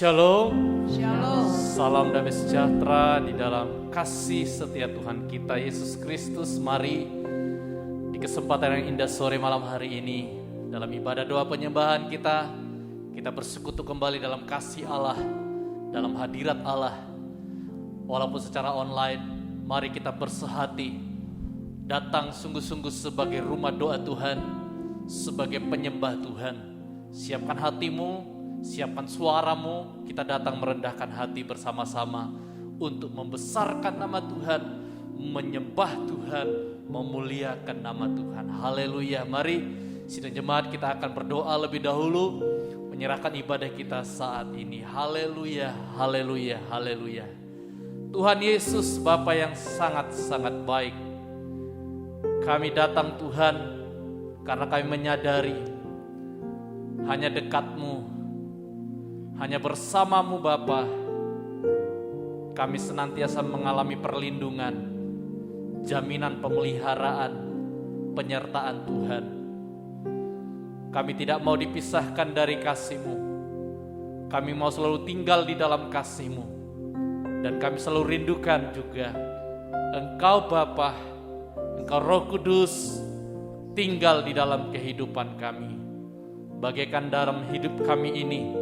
Shalom. Shalom. Salam damai sejahtera di dalam kasih setia Tuhan kita Yesus Kristus. Mari di kesempatan yang indah sore malam hari ini, dalam ibadah doa penyembahan kita bersekutu kembali dalam kasih Allah, dalam hadirat Allah. Walaupun secara online, mari kita bersehati datang sungguh-sungguh sebagai rumah doa Tuhan, sebagai penyembah Tuhan. Siapkan hatimu, siapkan suaramu, kita datang merendahkan hati bersama-sama untuk membesarkan nama Tuhan, menyembah Tuhan, memuliakan nama Tuhan. Haleluya. Mari sidang jemaat kita akan berdoa lebih dahulu, menyerahkan ibadah kita saat ini. Haleluya, haleluya, haleluya. Tuhan Yesus, Bapa yang sangat-sangat baik, kami datang Tuhan karena kami menyadari hanya dekat-Mu, hanya bersama-Mu Bapa, kami senantiasa mengalami perlindungan, jaminan pemeliharaan, penyertaan Tuhan. Kami tidak mau dipisahkan dari kasih-Mu. Kami mau selalu tinggal di dalam kasih-Mu. Dan kami selalu rindukan juga Engkau Bapa, Engkau Roh Kudus tinggal di dalam kehidupan kami. Bagaikan dalam hidup kami ini,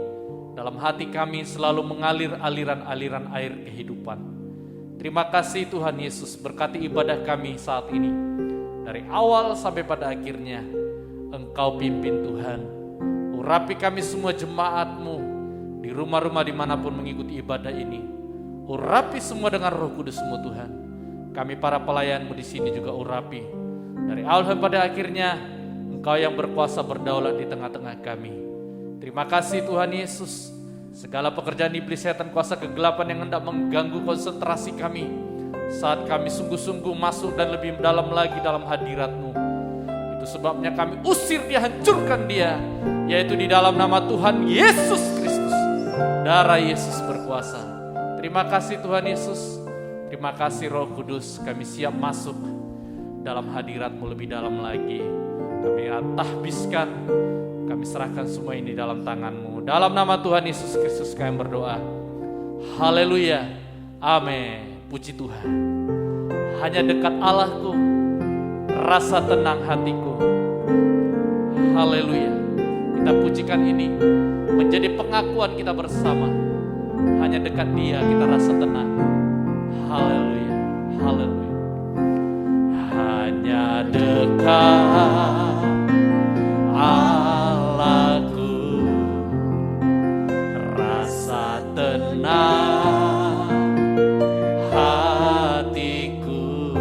dalam hati kami selalu mengalir aliran-aliran air kehidupan. Terima kasih Tuhan Yesus, berkati ibadah kami saat ini. Dari awal sampai pada akhirnya, Engkau pimpin Tuhan. Urapi kami semua jemaat-Mu di rumah-rumah dimanapun mengikuti ibadah ini. Urapi semua dengan Roh Kudus-Mu Tuhan. Kami para pelayan-Mu di sini juga urapi. Dari awal sampai pada akhirnya, Engkau yang berkuasa berdaulat di tengah-tengah kami. Terima kasih Tuhan Yesus. Segala pekerjaan iblis, setan, kuasa kegelapan yang hendak mengganggu konsentrasi kami saat kami sungguh-sungguh masuk dan lebih dalam lagi dalam hadirat-Mu. Itu sebabnya kami usir dia, hancurkan dia, yaitu di dalam nama Tuhan Yesus Kristus. Darah Yesus berkuasa. Terima kasih Tuhan Yesus. Terima kasih Roh Kudus. Kami siap masuk dalam hadirat-Mu lebih dalam lagi. Kami tahbiskan, kami serahkan semua ini dalam tangan-Mu. Dalam nama Tuhan Yesus Kristus kami berdoa. Haleluya. Amin. Puji Tuhan. Hanya dekat Allahku, rasa tenang hatiku. Haleluya. Kita pujikan ini menjadi pengakuan kita bersama. Hanya dekat Dia kita rasa tenang. Haleluya. Haleluya. Hanya dekat Allahku, rasa tenang hatiku.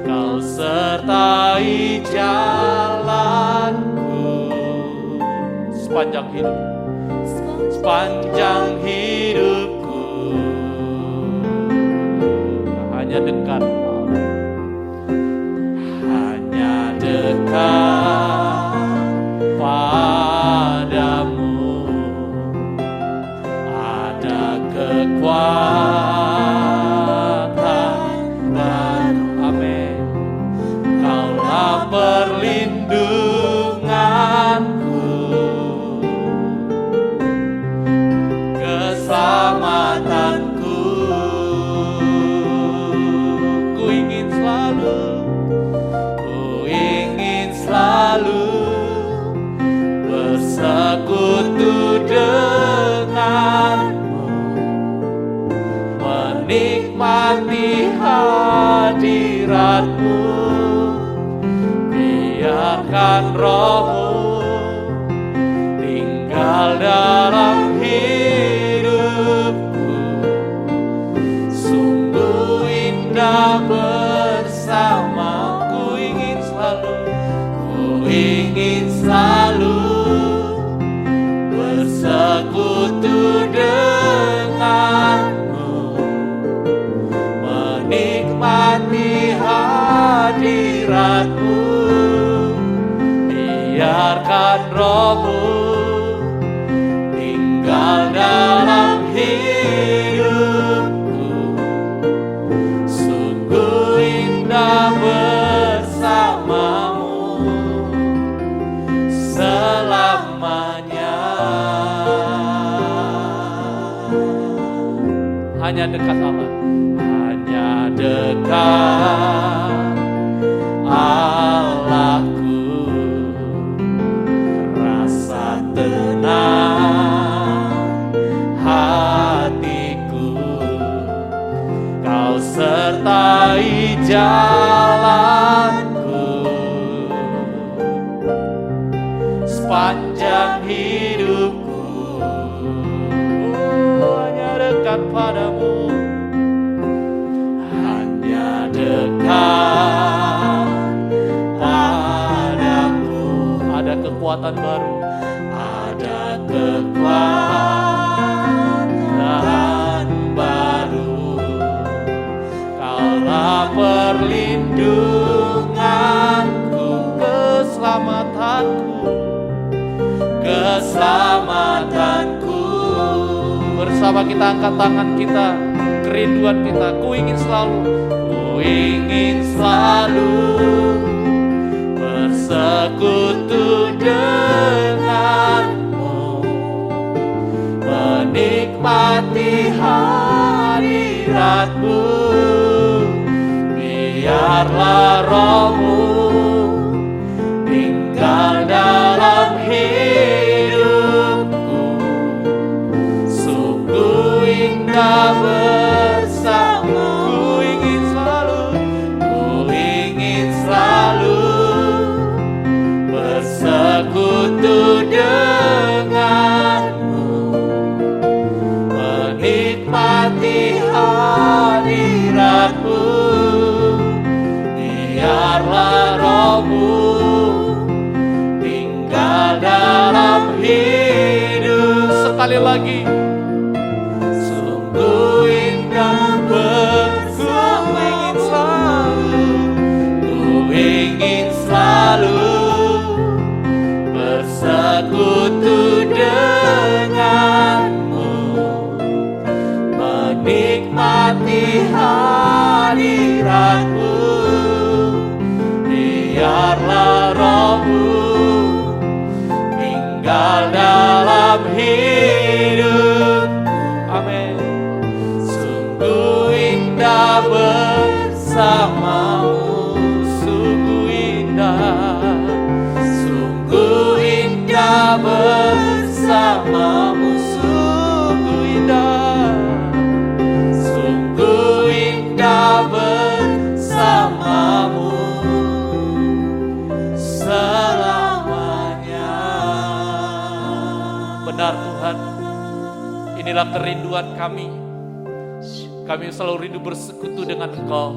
Kau sertai jalanku sepanjang hidup, sepanjang hidupku. Hanya dekat Allah, hanya dekat padamu ada kekuatan baru. Amin. Kaulah perlindunganku, keselamatanku. Ku ingin selalu bersekutu denganmu, menikmati hadirat-Mu. Biarkan Roh-Mu tinggal dalam hidupku. Sungguh indah bersama. Ku ingin selalu bersekutu denganmu, menikmati hadirat-Mu. Biarkan Roh-Mu tinggal dalam hidupku. Sungguh indah bersamamu selamanya. hanya dekat Allah. Hanya dekat Allahku, rasa tenang hatiku. Kau sertai jalanku sepanjang hidupku. Hanya dekat padamu, hanya dekat padamu. Ada kekuatan baru, ada kekuatan baru. Kaulah perlindunganku, keselamatanku, keselamatanku. Bersama kita angkat tangan kita, kerinduan kita. Ku ingin selalu bersekutu denganmu, menikmati hadiratmu. Biarlah rohmu tinggal dalam hidupku. Sungguh indah bersama. Ku ingin selalu bersekutu denganmu, menikmati hadiratmu. Biarlah rohmu tinggal dalam hidup. Sekali lagi, sungguh indah bersama. Ku ingin selalu bersekutu denganmu, menikmati hadiratmu. Biarlah rohmu tinggal dalam hidup. Amin. Sungguh indah bersamamu, sungguh indah, sungguh indah bersamamu, sungguh indah, sungguh indah bersamamu selamanya. Benar Tuhan, inilah kerinduan kami. Kami selalu rindu bersekutu dengan Engkau,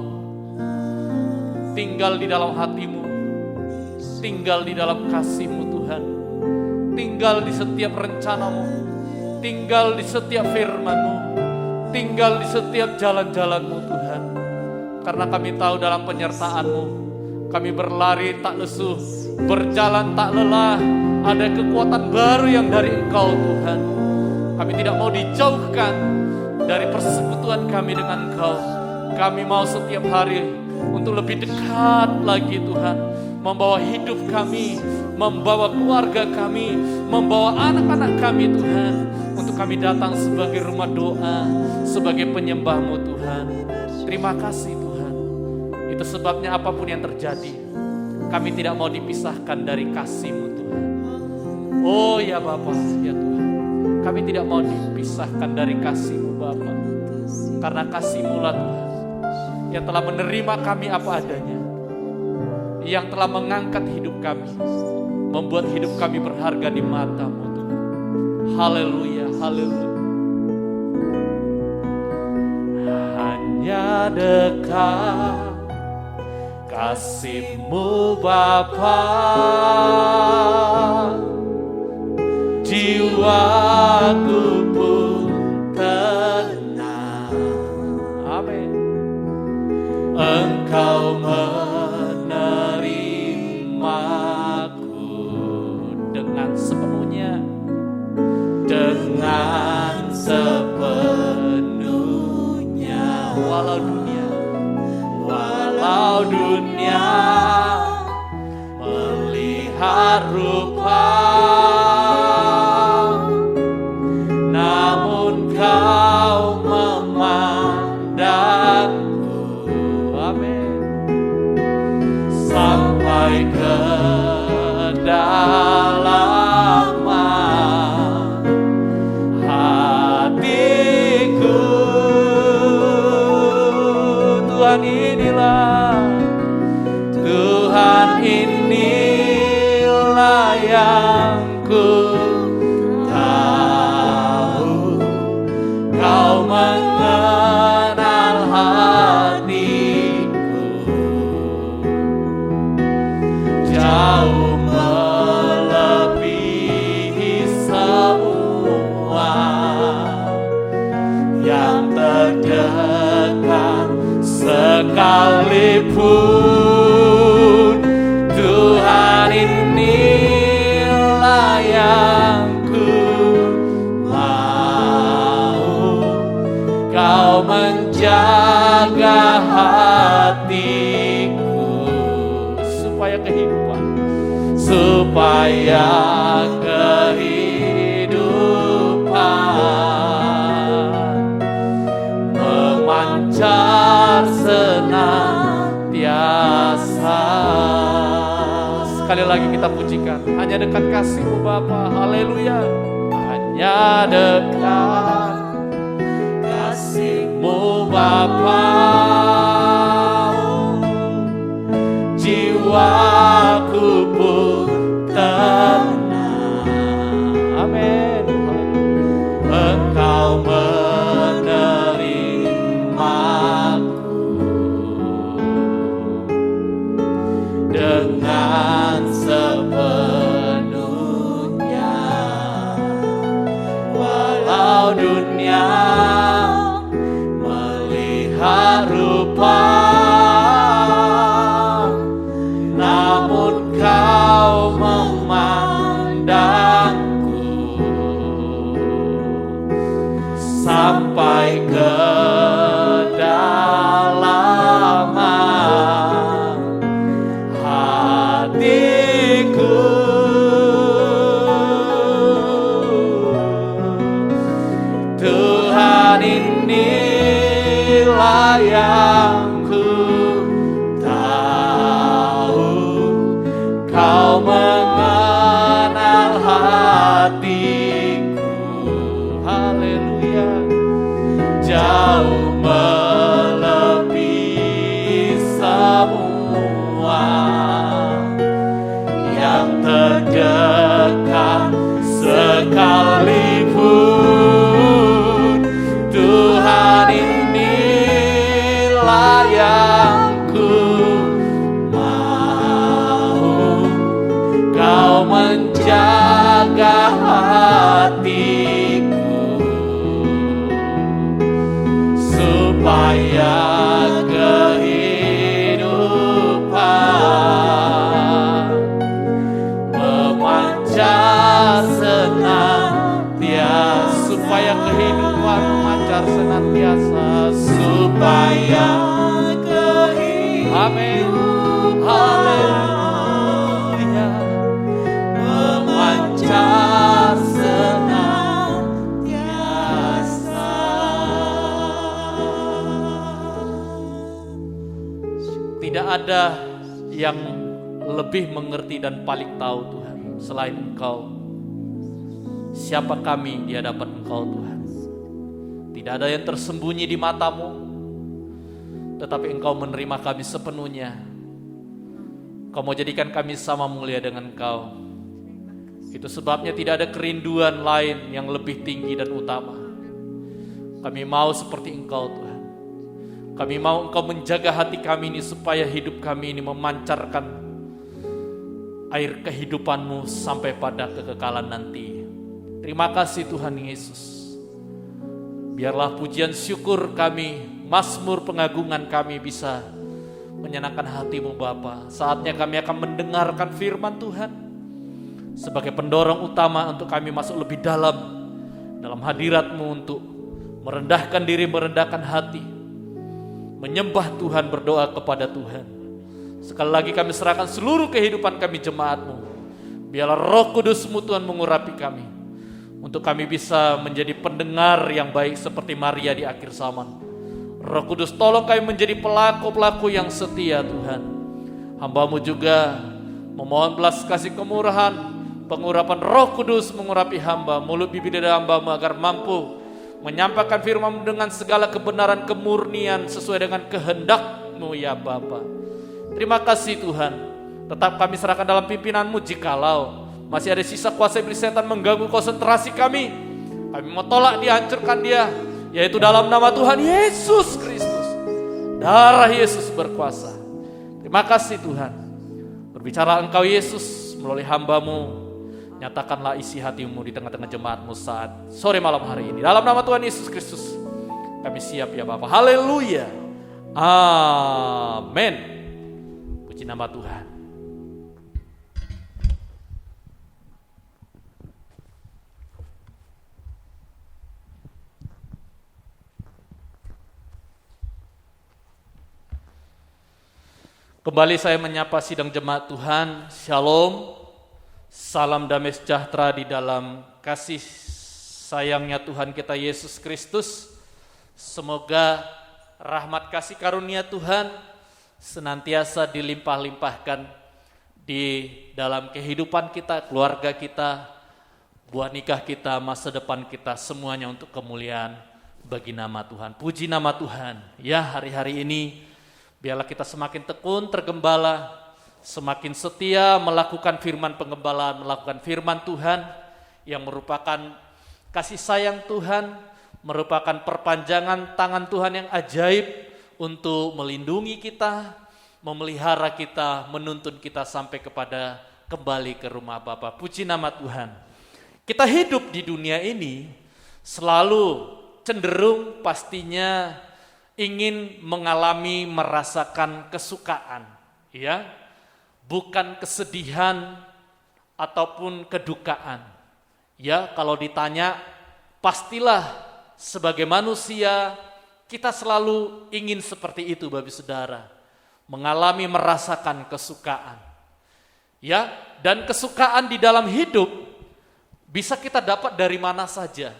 tinggal di dalam hatimu, tinggal di dalam kasih-Mu Tuhan, tinggal di setiap rencanamu, tinggal di setiap firman-Mu, tinggal di setiap jalan-jalan-Mu Tuhan. Karena kami tahu dalam penyertaan-Mu, kami berlari tak lesu, berjalan tak lelah. Ada kekuatan baru yang dari Engkau Tuhan. Kami tidak mau dijauhkan dari persekutuan kami dengan Engkau. Kami mau setiap hari untuk lebih dekat lagi Tuhan, membawa hidup kami, membawa keluarga kami, membawa anak-anak kami Tuhan, untuk kami datang sebagai rumah doa, sebagai penyembah-Mu Tuhan. Terima kasih Tuhan. Itu sebabnya apapun yang terjadi, kami tidak mau dipisahkan dari kasih-Mu Tuhan. Oh ya Bapa, ya Tuhan, kami tidak mau dipisahkan dari kasih-Mu Bapa, karena kasih-Mu lah Tuhan yang telah menerima kami apa adanya, yang telah mengangkat hidup kami, membuat hidup kami berharga di mata-Mu Tuhan. Haleluya, haleluya. Hanya dekat kasih-Mu Bapa, jiwaku pun tenang. Amin. Engkau menerimaku dengan sepenuhnya, dengan sepenuhnya. Walau dunia melihat rupa, namun Kau memandang Tuhan inilah, Tuhan inilah yang ku tahu. Kau mengenal hatiku, jauh melebihi semua yang terdekat sekalipun. Tuhan inilah yang ku mau. Kau menjaga hatiku supaya kehidupan memancar senantiasa. Sekali lagi kita pujikan, hanya dekat kasih-Mu Bapa. Haleluya. Hanya dekat kasih-Mu Bapa, jiwaku pun tenang. Amin. Engkau menerimaku dengan sepenuhnya, walau dunia melihat rupa, namun Kau memandangku sampai ke kedalaman hatiku. Tuhan inilah yang ku tahu. Kau mengenal hatiku. Haleluya. Jauh melebihi semua yang terdekat sekalipun. Tuhan inilah yang ku mau. Kau menjaga hatiku supaya kehidupan memancar senantiasa. Supaya kehidupan memancar senantiasa. Supaya kehidupan, amin, haleluya, memancar senantiasa. Tidak ada yang lebih mengerti dan paling tahu Tuhan selain Engkau. Siapa kami di hadapan Engkau Tuhan? Tidak ada yang tersembunyi di mata-Mu, tetapi Engkau menerima kami sepenuhnya. Kau mau jadikan kami sama mulia dengan Engkau. Itu sebabnya tidak ada kerinduan lain yang lebih tinggi dan utama. Kami mau seperti Engkau Tuhan. Kami mau Engkau menjaga hati kami ini supaya hidup kami ini memancarkan air kehidupan-Mu sampai pada kekekalan nanti. Terima kasih Tuhan Yesus. Biarlah pujian syukur kami, mazmur pengagungan kami bisa menyenangkan hati-Mu Bapa. Saatnya kami akan mendengarkan firman Tuhan sebagai pendorong utama untuk kami masuk lebih dalam hadirat-Mu untuk merendahkan diri, merendahkan hati, menyembah Tuhan, berdoa kepada Tuhan. Sekali lagi kami serahkan seluruh kehidupan kami jemaat-Mu. Biarlah Roh Kudus-Mu Tuhan mengurapi kami, untuk kami bisa menjadi pendengar yang baik seperti Maria di akhir zaman. Roh Kudus tolong kami menjadi pelaku-pelaku yang setia Tuhan. Hamba-Mu juga memohon belas kasih kemurahan, pengurapan Roh Kudus mengurapi hamba, mulut bibir dan hamba-Mu agar mampu menyampaikan firman-Mu dengan segala kebenaran, kemurnian sesuai dengan kehendak berkat-Mu ya Bapa. Terima kasih Tuhan. Tetap kami serahkan dalam pimpinan-Mu jikalau masih ada sisa kuasa iblis setan mengganggu konsentrasi kami. Kami mau tolak dihancurkan dia, yaitu dalam nama Tuhan Yesus Kristus. Darah Yesus berkuasa. Terima kasih Tuhan. Berbicara Engkau Yesus melalui hamba-Mu. Nyatakanlah isi hati-Mu di tengah-tengah jemaat-Mu saat sore malam hari ini. Dalam nama Tuhan Yesus Kristus kami siap ya Bapa. Haleluya. Amin. Puji nama Tuhan. Kembali saya menyapa sidang jemaat Tuhan. Shalom. Salam damai sejahtera di dalam kasih sayangnya Tuhan kita Yesus Kristus. Semoga rahmat kasih karunia Tuhan senantiasa dilimpah-limpahkan di dalam kehidupan kita, keluarga kita, buah nikah kita, masa depan kita, semuanya untuk kemuliaan bagi nama Tuhan. Puji nama Tuhan. Ya, hari-hari ini biarlah kita semakin tekun, tergembala, semakin setia melakukan firman penggembalaan, melakukan firman Tuhan yang merupakan kasih sayang Tuhan, merupakan perpanjangan tangan Tuhan yang ajaib untuk melindungi kita, memelihara kita, menuntun kita sampai kepada kembali ke rumah Bapa. Puji nama Tuhan. Kita hidup di dunia ini selalu cenderung pastinya ingin mengalami, merasakan kesukaan, ya, bukan kesedihan ataupun kedukaan. Ya, kalau ditanya, pastilah sebagai manusia kita selalu ingin seperti itu, Bapak Saudara, mengalami, merasakan kesukaan. Ya, dan kesukaan di dalam hidup bisa kita dapat dari mana saja.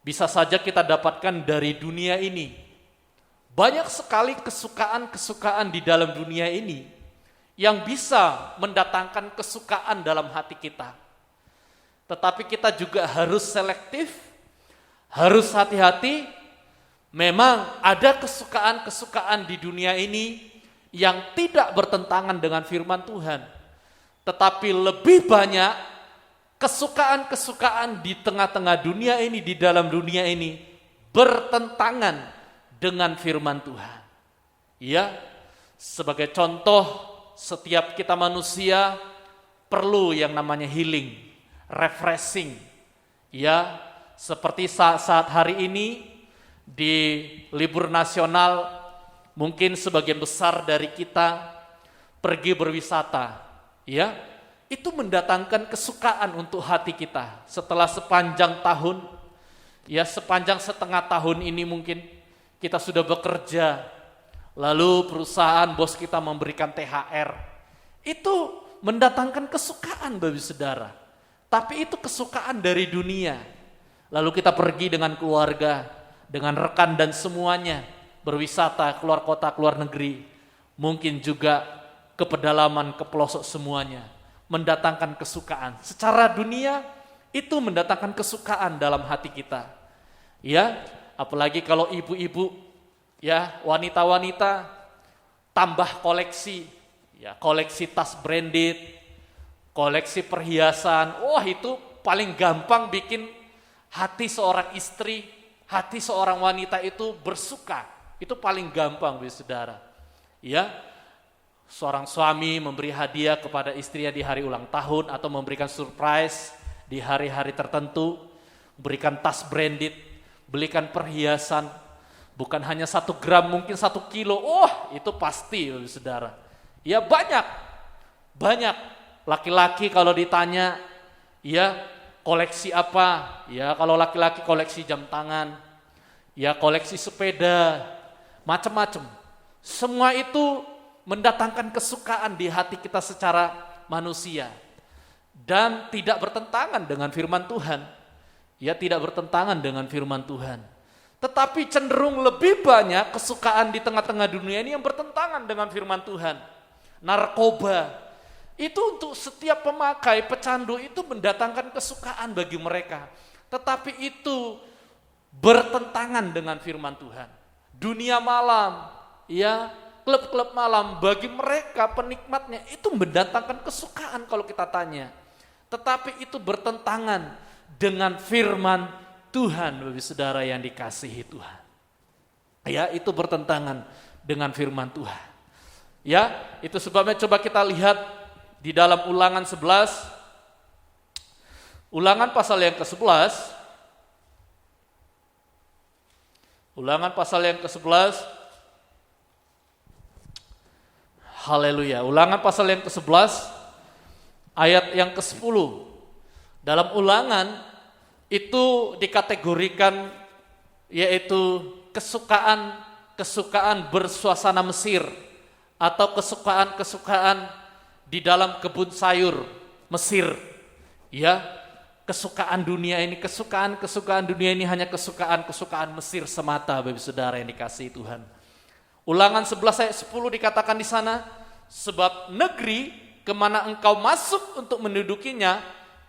Bisa saja kita dapatkan dari dunia ini. Banyak sekali kesukaan-kesukaan di dalam dunia ini yang bisa mendatangkan kesukaan dalam hati kita. Tetapi kita juga harus selektif, harus hati-hati. Memang ada kesukaan-kesukaan di dunia ini yang tidak bertentangan dengan firman Tuhan. Tetapi lebih banyak kesukaan-kesukaan di tengah-tengah dunia ini, di dalam dunia ini bertentangan dengan firman Tuhan. Ya, sebagai contoh, setiap kita manusia perlu yang namanya healing, refreshing. Ya, seperti saat hari ini di libur nasional, mungkin sebagian besar dari kita pergi berwisata. Ya, itu mendatangkan kesukaan untuk hati kita. Setelah sepanjang tahun, ya sepanjang setengah tahun ini mungkin kita sudah bekerja, lalu perusahaan, bos kita memberikan THR. Itu mendatangkan kesukaan bagi saudara. Tapi itu kesukaan dari dunia. Lalu kita pergi dengan keluarga, dengan rekan dan semuanya, berwisata, keluar kota, keluar negeri. Mungkin juga ke pedalaman, ke pelosok semuanya. Mendatangkan kesukaan. Secara dunia itu mendatangkan kesukaan dalam hati kita. Ya, apalagi kalau ibu-ibu, ya, wanita-wanita tambah koleksi, ya, koleksi tas branded, koleksi perhiasan. Wah, itu paling gampang bikin hati seorang istri, hati seorang wanita itu bersuka. Itu paling gampang, saudara. Ya. Seorang suami memberi hadiah kepada istrinya di hari ulang tahun atau memberikan surprise di hari-hari tertentu, berikan tas branded, belikan perhiasan, bukan hanya 1 gram, mungkin 1 kilo. Oh, itu pasti, saudara. Ya banyak laki-laki kalau ditanya, ya koleksi apa? Ya kalau laki-laki koleksi jam tangan, ya koleksi sepeda, macam-macam. Semua itu mendatangkan kesukaan di hati kita secara manusia dan tidak bertentangan dengan firman Tuhan. Ya, tidak bertentangan dengan firman Tuhan. Tetapi cenderung lebih banyak kesukaan di tengah-tengah dunia ini yang bertentangan dengan firman Tuhan. Narkoba itu untuk setiap pemakai, pecandu itu mendatangkan kesukaan bagi mereka. Tetapi itu bertentangan dengan firman Tuhan. Dunia malam, ya klub-klub malam bagi mereka penikmatnya itu mendatangkan kesukaan kalau kita tanya. Tetapi itu bertentangan dengan firman Tuhan, Bapak Saudara yang dikasihi Tuhan. Ya, itu bertentangan dengan firman Tuhan. Ya, itu sebabnya coba kita lihat di dalam Ulangan 11. Ulangan pasal yang ke-11. Ulangan pasal yang ke-11. Haleluya. Ulangan pasal yang ke-11 ayat yang ke-10. Dalam Ulangan itu dikategorikan yaitu kesukaan bersuasana Mesir atau kesukaan di dalam kebun sayur Mesir. Ya, kesukaan dunia ini hanya kesukaan Mesir semata, Bapak Saudara yang dikasihi Tuhan. Ulangan 11 ayat 10 dikatakan di sana, sebab negeri kemana engkau masuk untuk mendudukinya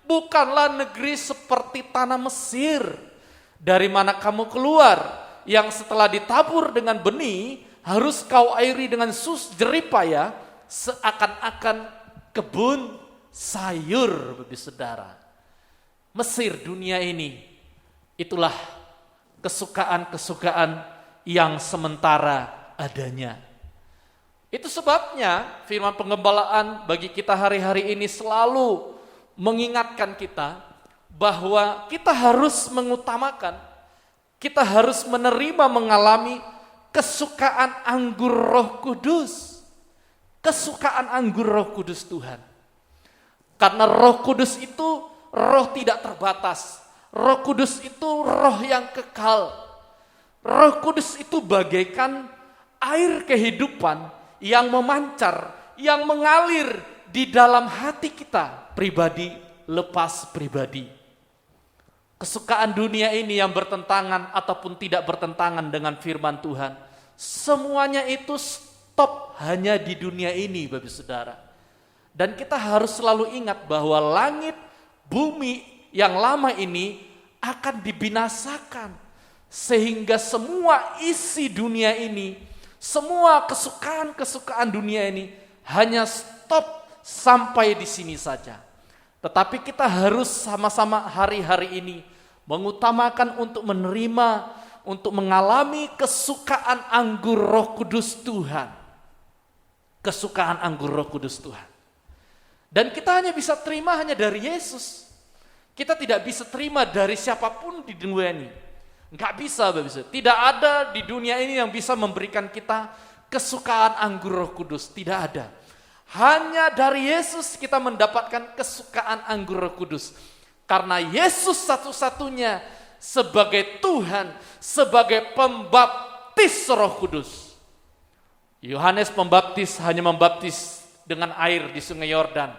bukanlah negeri seperti tanah Mesir, dari mana kamu keluar, yang setelah ditabur dengan benih harus kau airi dengan jeripaya, seakan-akan kebun sayur, Bapak Saudara. Mesir dunia ini, itulah kesukaan yang sementara adanya. Itu sebabnya firman penggembalaan bagi kita hari-hari ini selalu mengingatkan kita bahwa kita harus mengutamakan, kita harus mengalami kesukaan anggur Roh Kudus. Kesukaan anggur Roh Kudus Tuhan. Karena Roh Kudus itu roh tidak terbatas. Roh Kudus itu roh yang kekal. Roh Kudus itu bagaikan air kehidupan yang memancar, yang mengalir di dalam hati kita, pribadi lepas pribadi. Kesukaan dunia ini yang bertentangan ataupun tidak bertentangan dengan firman Tuhan, semuanya itu stop hanya di dunia ini, Bapak Saudara. Dan kita harus selalu ingat bahwa langit, bumi yang lama ini akan dibinasakan, sehingga semua isi dunia ini, semua kesukaan dunia ini hanya stop sampai di sini saja. Tetapi kita harus sama-sama hari-hari ini mengutamakan untuk menerima, untuk mengalami kesukaan anggur Roh Kudus Tuhan. Kesukaan anggur Roh Kudus Tuhan. Dan kita hanya bisa terima hanya dari Yesus. Kita tidak bisa terima dari siapapun di dunia ini. Enggak bisa, Bapak. Tidak ada di dunia ini yang bisa memberikan kita kesukaan anggur Roh Kudus. Tidak ada. Hanya dari Yesus kita mendapatkan kesukaan anggur Roh Kudus. Karena Yesus satu-satunya sebagai Tuhan, sebagai pembaptis Roh Kudus. Yohanes Pembaptis hanya membaptis dengan air di Sungai Yordan.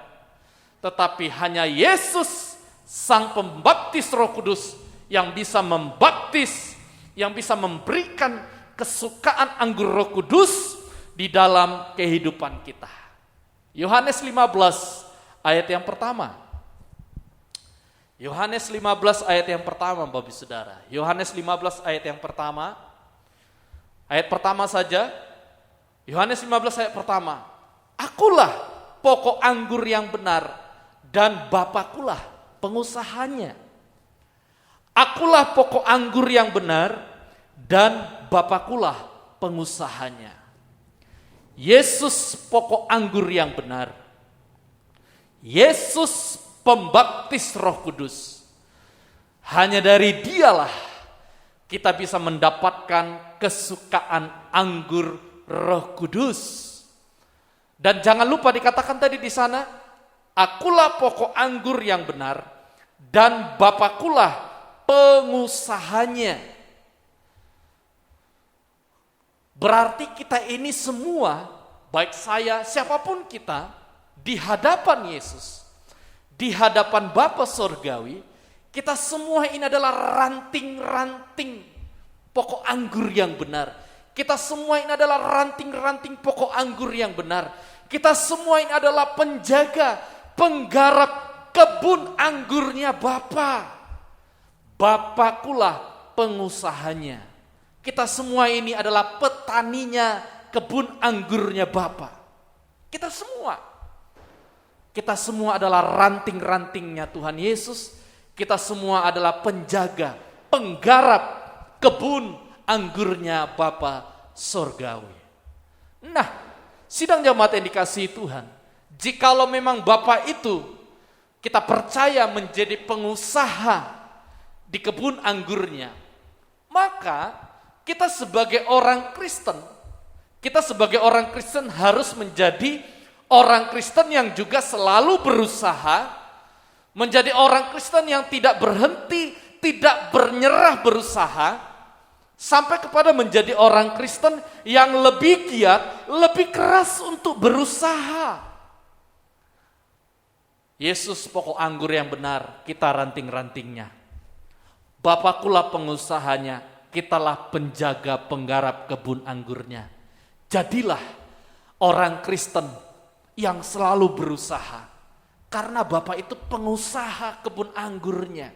Tetapi hanya Yesus, Sang Pembaptis Roh Kudus, yang bisa membaptis, yang bisa memberikan kesukaan anggur Roh Kudus di dalam kehidupan kita. Yohanes 15 ayat yang pertama. Yohanes 15 ayat yang pertama, Bapak Saudara. Yohanes 15 ayat yang pertama. Ayat pertama saja. Yohanes 15 ayat pertama. Akulah pokok anggur yang benar dan Bapakulah pengusahanya. Akulah pokok anggur yang benar dan Bapakulah pengusahanya. Yesus pokok anggur yang benar. Yesus pembaptis Roh Kudus. Hanya dari Dialah kita bisa mendapatkan kesukaan anggur Roh Kudus. Dan jangan lupa dikatakan tadi di sana, akulah pokok anggur yang benar dan Bapakulah pengusahanya. Berarti kita ini semua, baik saya, siapapun kita, di hadapan Yesus, di hadapan Bapa Surgawi, kita semua ini adalah ranting-ranting pokok anggur yang benar. Kita semua ini adalah ranting-ranting pokok anggur yang benar. Kita semua ini adalah penjaga, penggarap kebun anggurnya Bapa. Bapakulah pengusahanya. Kita semua ini adalah petaninya kebun anggurnya Bapa. Kita semua adalah ranting-rantingnya Tuhan Yesus. Kita semua adalah penjaga, penggarap kebun anggurnya Bapa Sorgawi. Nah, sidang jemaat yang dikasihi Tuhan, jikalau memang Bapa itu kita percaya menjadi pengusaha di kebun anggurnya, maka kita sebagai orang Kristen harus menjadi orang Kristen yang juga selalu berusaha, menjadi orang Kristen yang tidak berhenti, tidak bernyerah berusaha, sampai kepada menjadi orang Kristen yang lebih giat, lebih keras untuk berusaha. Yesus pokok anggur yang benar, kita ranting-rantingnya. Bapakulah pengusahanya, kitalah penjaga penggarap kebun anggurnya. Jadilah orang Kristen yang selalu berusaha. Karena Bapa itu pengusaha kebun anggurnya.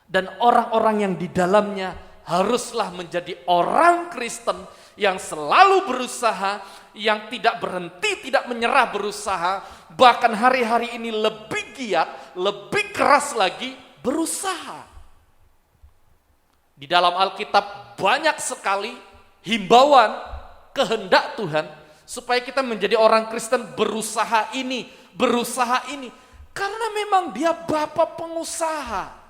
Dan orang-orang yang di dalamnya haruslah menjadi orang Kristen yang selalu berusaha, yang tidak berhenti, tidak menyerah berusaha, bahkan hari-hari ini lebih giat, lebih keras lagi berusaha. Di dalam Alkitab banyak sekali himbauan kehendak Tuhan supaya kita menjadi orang Kristen berusaha ini. Karena memang dia Bapa pengusaha.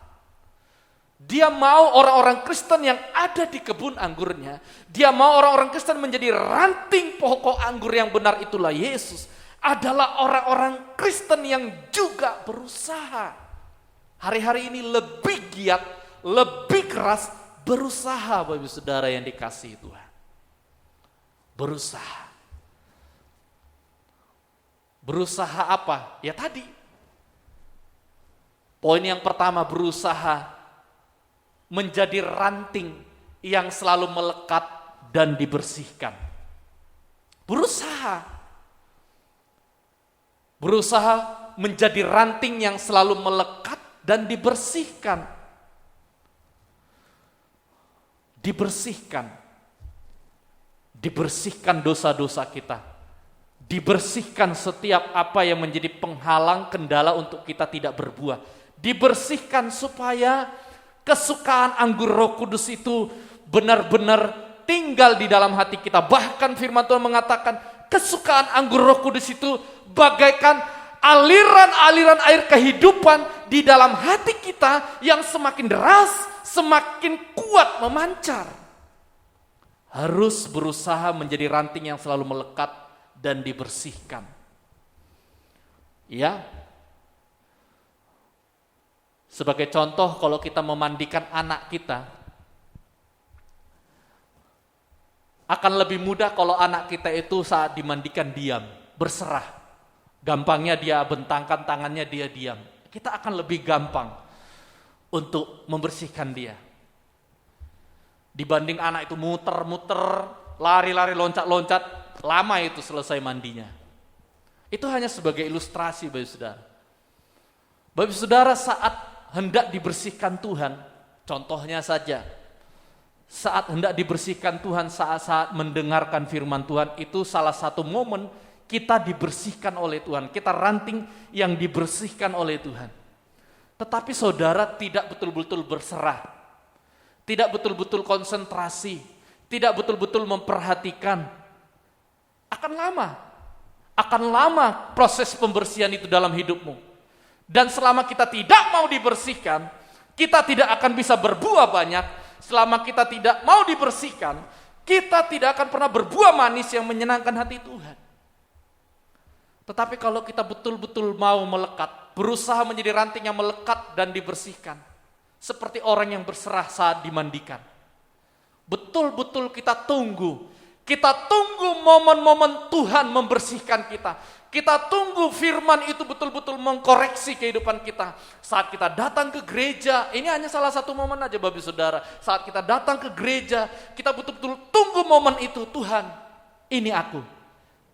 Dia mau orang-orang Kristen yang ada di kebun anggurnya. Dia mau orang-orang Kristen menjadi ranting pokok anggur yang benar, itulah Yesus. Adalah orang-orang Kristen yang juga berusaha. Hari-hari ini lebih giat, lebih keras berusaha, Bapak Ibu Saudara yang dikasihi Tuhan. Berusaha. Berusaha apa? Ya tadi. Poin yang pertama, berusaha menjadi ranting yang selalu melekat dan dibersihkan. Berusaha menjadi ranting yang selalu melekat dan dibersihkan. Dibersihkan dosa-dosa kita. Dibersihkan setiap apa yang menjadi penghalang, kendala untuk kita tidak berbuah. Dibersihkan supaya kesukaan anggur Roh Kudus itu benar-benar tinggal di dalam hati kita. Bahkan firman Tuhan mengatakan kesukaan anggur Roh Kudus itu bagaikan aliran-aliran air kehidupan di dalam hati kita yang semakin deras, semakin kuat memancar. Harus berusaha menjadi ranting yang selalu melekat dan dibersihkan. Ya. Sebagai contoh, kalau kita memandikan anak kita, akan lebih mudah kalau anak kita itu saat dimandikan diam, berserah. Gampangnya dia bentangkan tangannya, dia diam. Kita akan lebih gampang untuk membersihkan dia. Dibanding anak itu muter-muter, lari-lari, loncat-loncat, lama itu selesai mandinya. Itu hanya sebagai ilustrasi, Bapak Saudara. Bapak Saudara, saat hendak dibersihkan Tuhan, contohnya saja, saat hendak dibersihkan Tuhan, saat mendengarkan firman Tuhan, itu salah satu momen kita dibersihkan oleh Tuhan. Kita ranting yang dibersihkan oleh Tuhan. Tetapi saudara tidak betul-betul berserah, tidak betul-betul konsentrasi, tidak betul-betul memperhatikan. Akan lama proses pembersihan itu dalam hidupmu. Dan selama kita tidak mau dibersihkan, kita tidak akan bisa berbuah banyak. Selama kita tidak mau dibersihkan, kita tidak akan pernah berbuah manis yang menyenangkan hati Tuhan. Tetapi kalau kita betul-betul mau melekat, berusaha menjadi ranting yang melekat dan dibersihkan, seperti orang yang berserah saat dimandikan. Betul-betul kita tunggu momen-momen Tuhan membersihkan kita. Kita tunggu firman itu betul-betul mengkoreksi kehidupan kita. Saat kita datang ke gereja, ini hanya salah satu momen aja Bapak Saudara. Saat kita datang ke gereja, kita betul-betul tunggu momen itu. Tuhan, ini aku.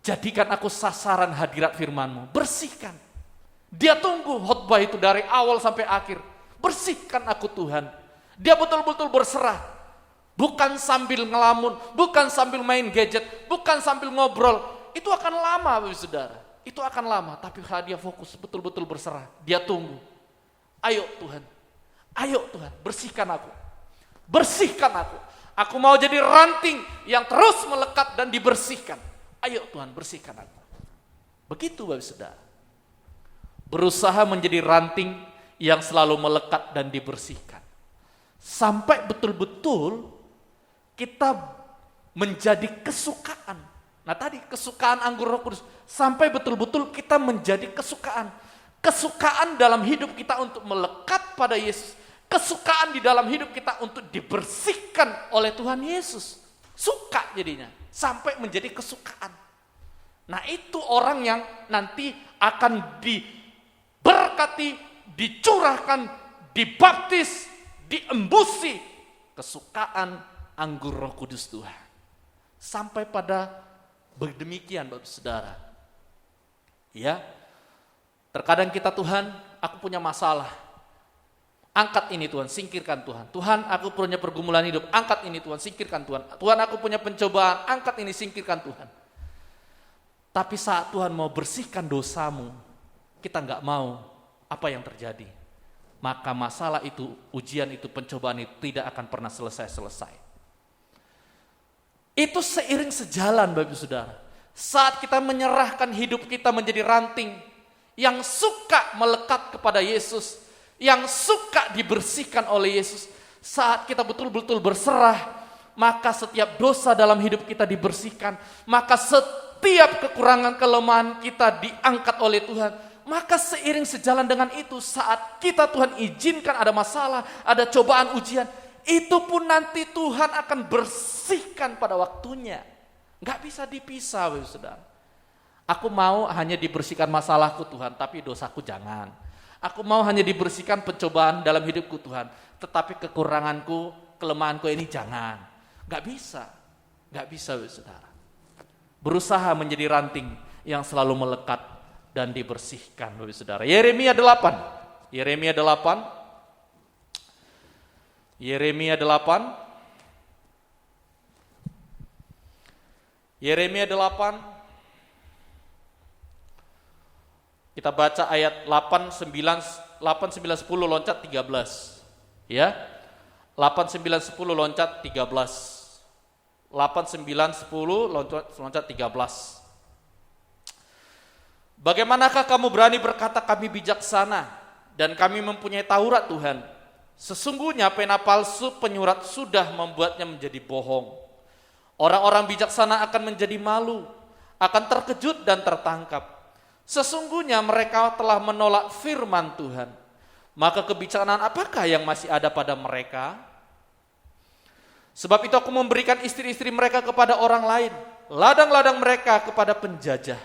Jadikan aku sasaran hadirat firman-Mu. Bersihkan. Dia tunggu khotbah itu dari awal sampai akhir. Bersihkan aku Tuhan. Dia betul-betul berserah. Bukan sambil ngelamun, bukan sambil main gadget, bukan sambil ngobrol. Itu akan lama, Bapak Saudara. Itu akan lama, tapi dia fokus, betul-betul berserah. Dia tunggu. Ayo Tuhan, bersihkan aku. Bersihkan aku. Aku mau jadi ranting yang terus melekat dan dibersihkan. Ayo Tuhan, bersihkan aku. Begitu Bapak Saudara. Berusaha menjadi ranting yang selalu melekat dan dibersihkan. Sampai betul-betul kita menjadi kesukaan. Nah tadi kesukaan anggur Roh Kudus. Sampai betul-betul kita menjadi kesukaan. Kesukaan dalam hidup kita untuk melekat pada Yesus. Kesukaan di dalam hidup kita untuk dibersihkan oleh Tuhan Yesus. Suka jadinya. Sampai menjadi kesukaan. Nah itu orang yang nanti akan diberkati, dicurahkan, dibaptis, diembusi kesukaan anggur Roh Kudus Tuhan. Sampai pada berdemikian Bapak Saudara. Ya. Terkadang kita, Tuhan, aku punya masalah. Angkat ini Tuhan, singkirkan Tuhan. Tuhan, aku punya pergumulan hidup, angkat ini Tuhan, singkirkan Tuhan. Tuhan, aku punya pencobaan, angkat ini, singkirkan Tuhan. Tapi saat Tuhan mau bersihkan dosamu, kita enggak mau, apa yang terjadi? Maka masalah itu, ujian itu, pencobaan itu tidak akan pernah selesai-selesai. Itu seiring sejalan Bapak Saudara. Saat kita menyerahkan hidup kita menjadi ranting yang suka melekat kepada Yesus, yang suka dibersihkan oleh Yesus, saat kita betul-betul berserah, maka setiap dosa dalam hidup kita dibersihkan, maka setiap kekurangan kelemahan kita diangkat oleh Tuhan. Maka seiring sejalan dengan itu, saat kita Tuhan izinkan ada masalah, ada cobaan ujian, itu pun nanti Tuhan akan bersihkan pada waktunya. Nggak bisa dipisah, Bapak Saudara. Aku mau hanya dibersihkan masalahku Tuhan, tapi dosaku jangan. Aku mau hanya dibersihkan pencobaan dalam hidupku Tuhan, tetapi kekuranganku, kelemahanku ini jangan. Nggak bisa, Bapak Saudara. Berusaha menjadi ranting yang selalu melekat dan dibersihkan, Bapak Saudara. Yeremia 8. Yeremia 8. Kita baca ayat 8, 9, 10 loncat 13. Ya. 8, 9, 10 loncat 13. 8, 9, 10 loncat 13. Bagaimanakah kamu berani berkata kami bijaksana dan kami mempunyai Taurat Tuhan? Sesungguhnya pena palsu penyurat sudah membuatnya menjadi bohong. Orang-orang bijaksana akan menjadi malu, akan terkejut dan tertangkap. Sesungguhnya mereka telah menolak firman Tuhan. Maka kebijaksanaan apakah yang masih ada pada mereka? Sebab itu aku memberikan istri-istri mereka kepada orang lain, ladang-ladang mereka kepada penjajah.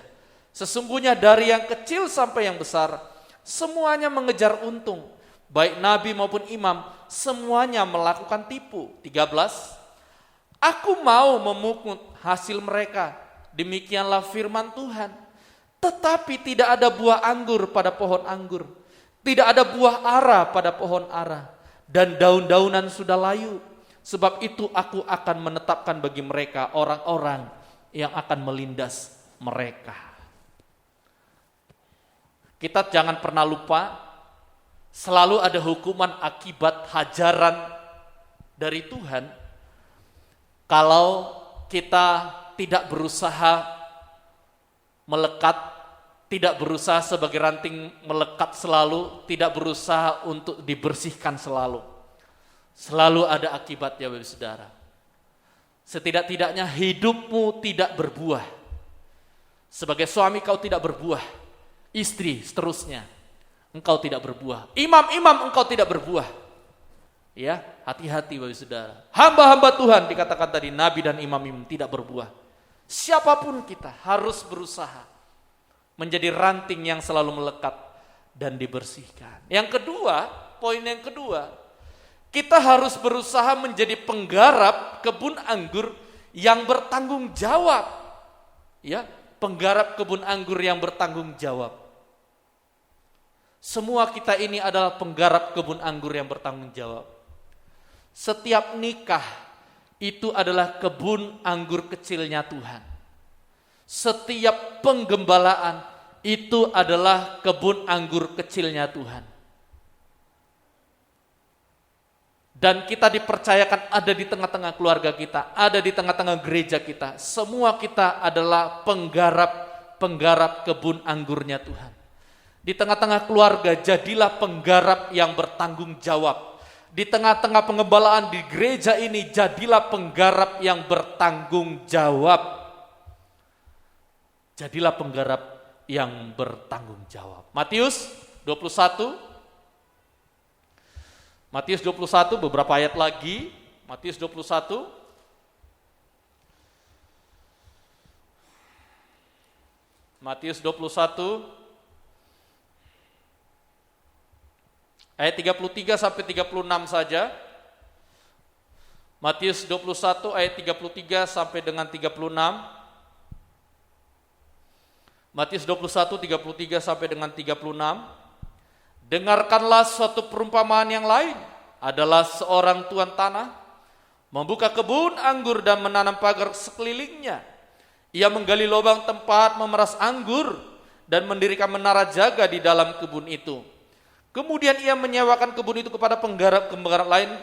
Sesungguhnya dari yang kecil sampai yang besar, semuanya mengejar untung. Baik nabi maupun imam, semuanya melakukan tipu. 13. Aku mau memungut hasil mereka, demikianlah firman Tuhan. Tetapi tidak ada buah anggur pada pohon anggur, tidak ada buah ara pada pohon ara, dan daun-daunan sudah layu. Sebab itu aku akan menetapkan bagi mereka orang-orang yang akan melindas mereka. Kita jangan pernah lupa, selalu ada hukuman akibat hajaran dari Tuhan kalau kita tidak berusaha melekat, tidak berusaha sebagai ranting melekat selalu, tidak berusaha untuk dibersihkan selalu. Selalu ada akibatnya Bapak Saudara. Setidak-tidaknya hidupmu tidak berbuah. Sebagai suami kau tidak berbuah, istri seterusnya. Engkau tidak berbuah. Imam-imam engkau tidak berbuah. Ya, hati-hati Bapak Saudara. Hamba-hamba Tuhan dikatakan tadi, nabi dan imam-imam tidak berbuah. Siapapun kita harus berusaha menjadi ranting yang selalu melekat dan dibersihkan. Yang kedua, poin yang kedua, kita harus berusaha menjadi penggarap kebun anggur yang bertanggung jawab. Ya, penggarap kebun anggur yang bertanggung jawab. Semua kita ini adalah penggarap kebun anggur yang bertanggung jawab. Setiap nikah itu adalah kebun anggur kecilnya Tuhan. Setiap penggembalaan itu adalah kebun anggur kecilnya Tuhan. Dan kita dipercayakan ada di tengah-tengah keluarga kita, ada di tengah-tengah gereja kita. Semua kita adalah penggarap kebun anggurnya Tuhan. Di tengah-tengah keluarga jadilah penggarap yang bertanggung jawab. Di tengah-tengah pengembalaan di gereja ini jadilah penggarap yang bertanggung jawab. Jadilah penggarap yang bertanggung jawab. Matius 21 beberapa ayat lagi. Matius 21 ayat 33 sampai 36 saja. Matius 21 ayat 33 sampai dengan 36. Matius 21 33 sampai dengan 36. Dengarkanlah suatu perumpamaan yang lain. Adalah seorang tuan tanah membuka kebun anggur dan menanam pagar sekelilingnya. Ia menggali lubang tempat memeras anggur dan mendirikan menara jaga di dalam kebun itu. Kemudian ia menyewakan kebun itu kepada penggarap-penggarap lain,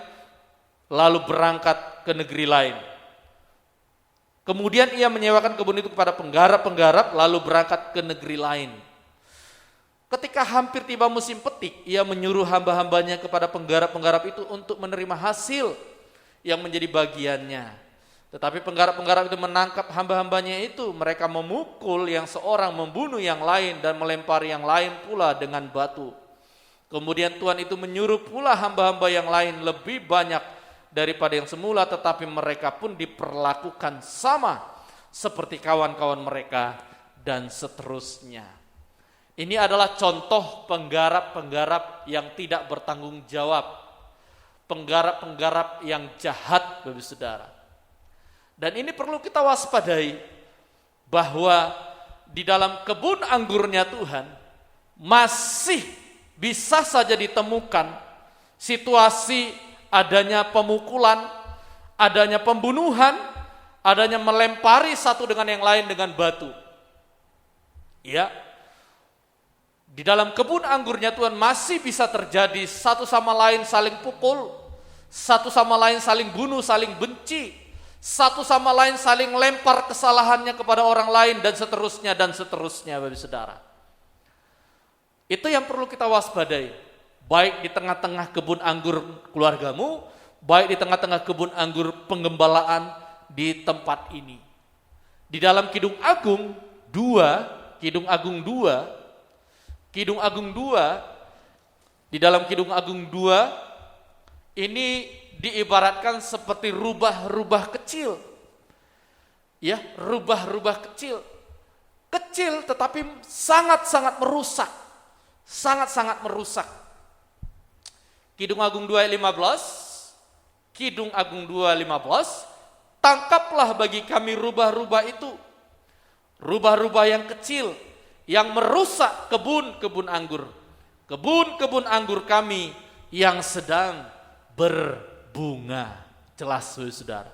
lalu berangkat ke negeri lain. Kemudian ia menyewakan kebun itu kepada penggarap-penggarap, lalu berangkat ke negeri lain. Ketika hampir tiba musim petik, ia menyuruh hamba-hambanya kepada penggarap-penggarap itu untuk menerima hasil yang menjadi bagiannya. Tetapi penggarap-penggarap itu menangkap hamba-hambanya itu. Mereka memukul yang seorang, membunuh yang lain, dan melempari yang lain pula dengan batu. Kemudian Tuhan itu menyuruh pula hamba-hamba yang lain lebih banyak daripada yang semula, tetapi mereka pun diperlakukan sama seperti kawan-kawan mereka, dan seterusnya. Ini adalah contoh penggarap-penggarap yang tidak bertanggung jawab. Penggarap-penggarap yang jahat, Bapak Saudara. Dan ini perlu kita waspadai, bahwa di dalam kebun anggurnya Tuhan masih bisa saja ditemukan situasi adanya pemukulan, adanya pembunuhan, adanya melempari satu dengan yang lain dengan batu. Ya, di dalam kebun anggurnya Tuhan masih bisa terjadi satu sama lain saling pukul, satu sama lain saling bunuh, saling benci, satu sama lain saling lempar kesalahannya kepada orang lain, dan seterusnya, Bapak Saudara. Itu yang perlu kita waspadai, baik di tengah-tengah kebun anggur keluargamu, baik di tengah-tengah kebun anggur penggembalaan di tempat ini. Di dalam Kidung Agung 2, di dalam Kidung Agung 2 ini diibaratkan seperti rubah-rubah kecil. Ya, rubah-rubah kecil. Kecil tetapi sangat-sangat merusak. Sangat-sangat merusak. Kidung Agung 2 ayat 15. Kidung Agung 2 ayat 15. Tangkaplah bagi kami rubah-rubah itu. Rubah-rubah yang kecil yang merusak kebun-kebun anggur. Kebun-kebun anggur kami yang sedang berbunga. Jelas, Saudara.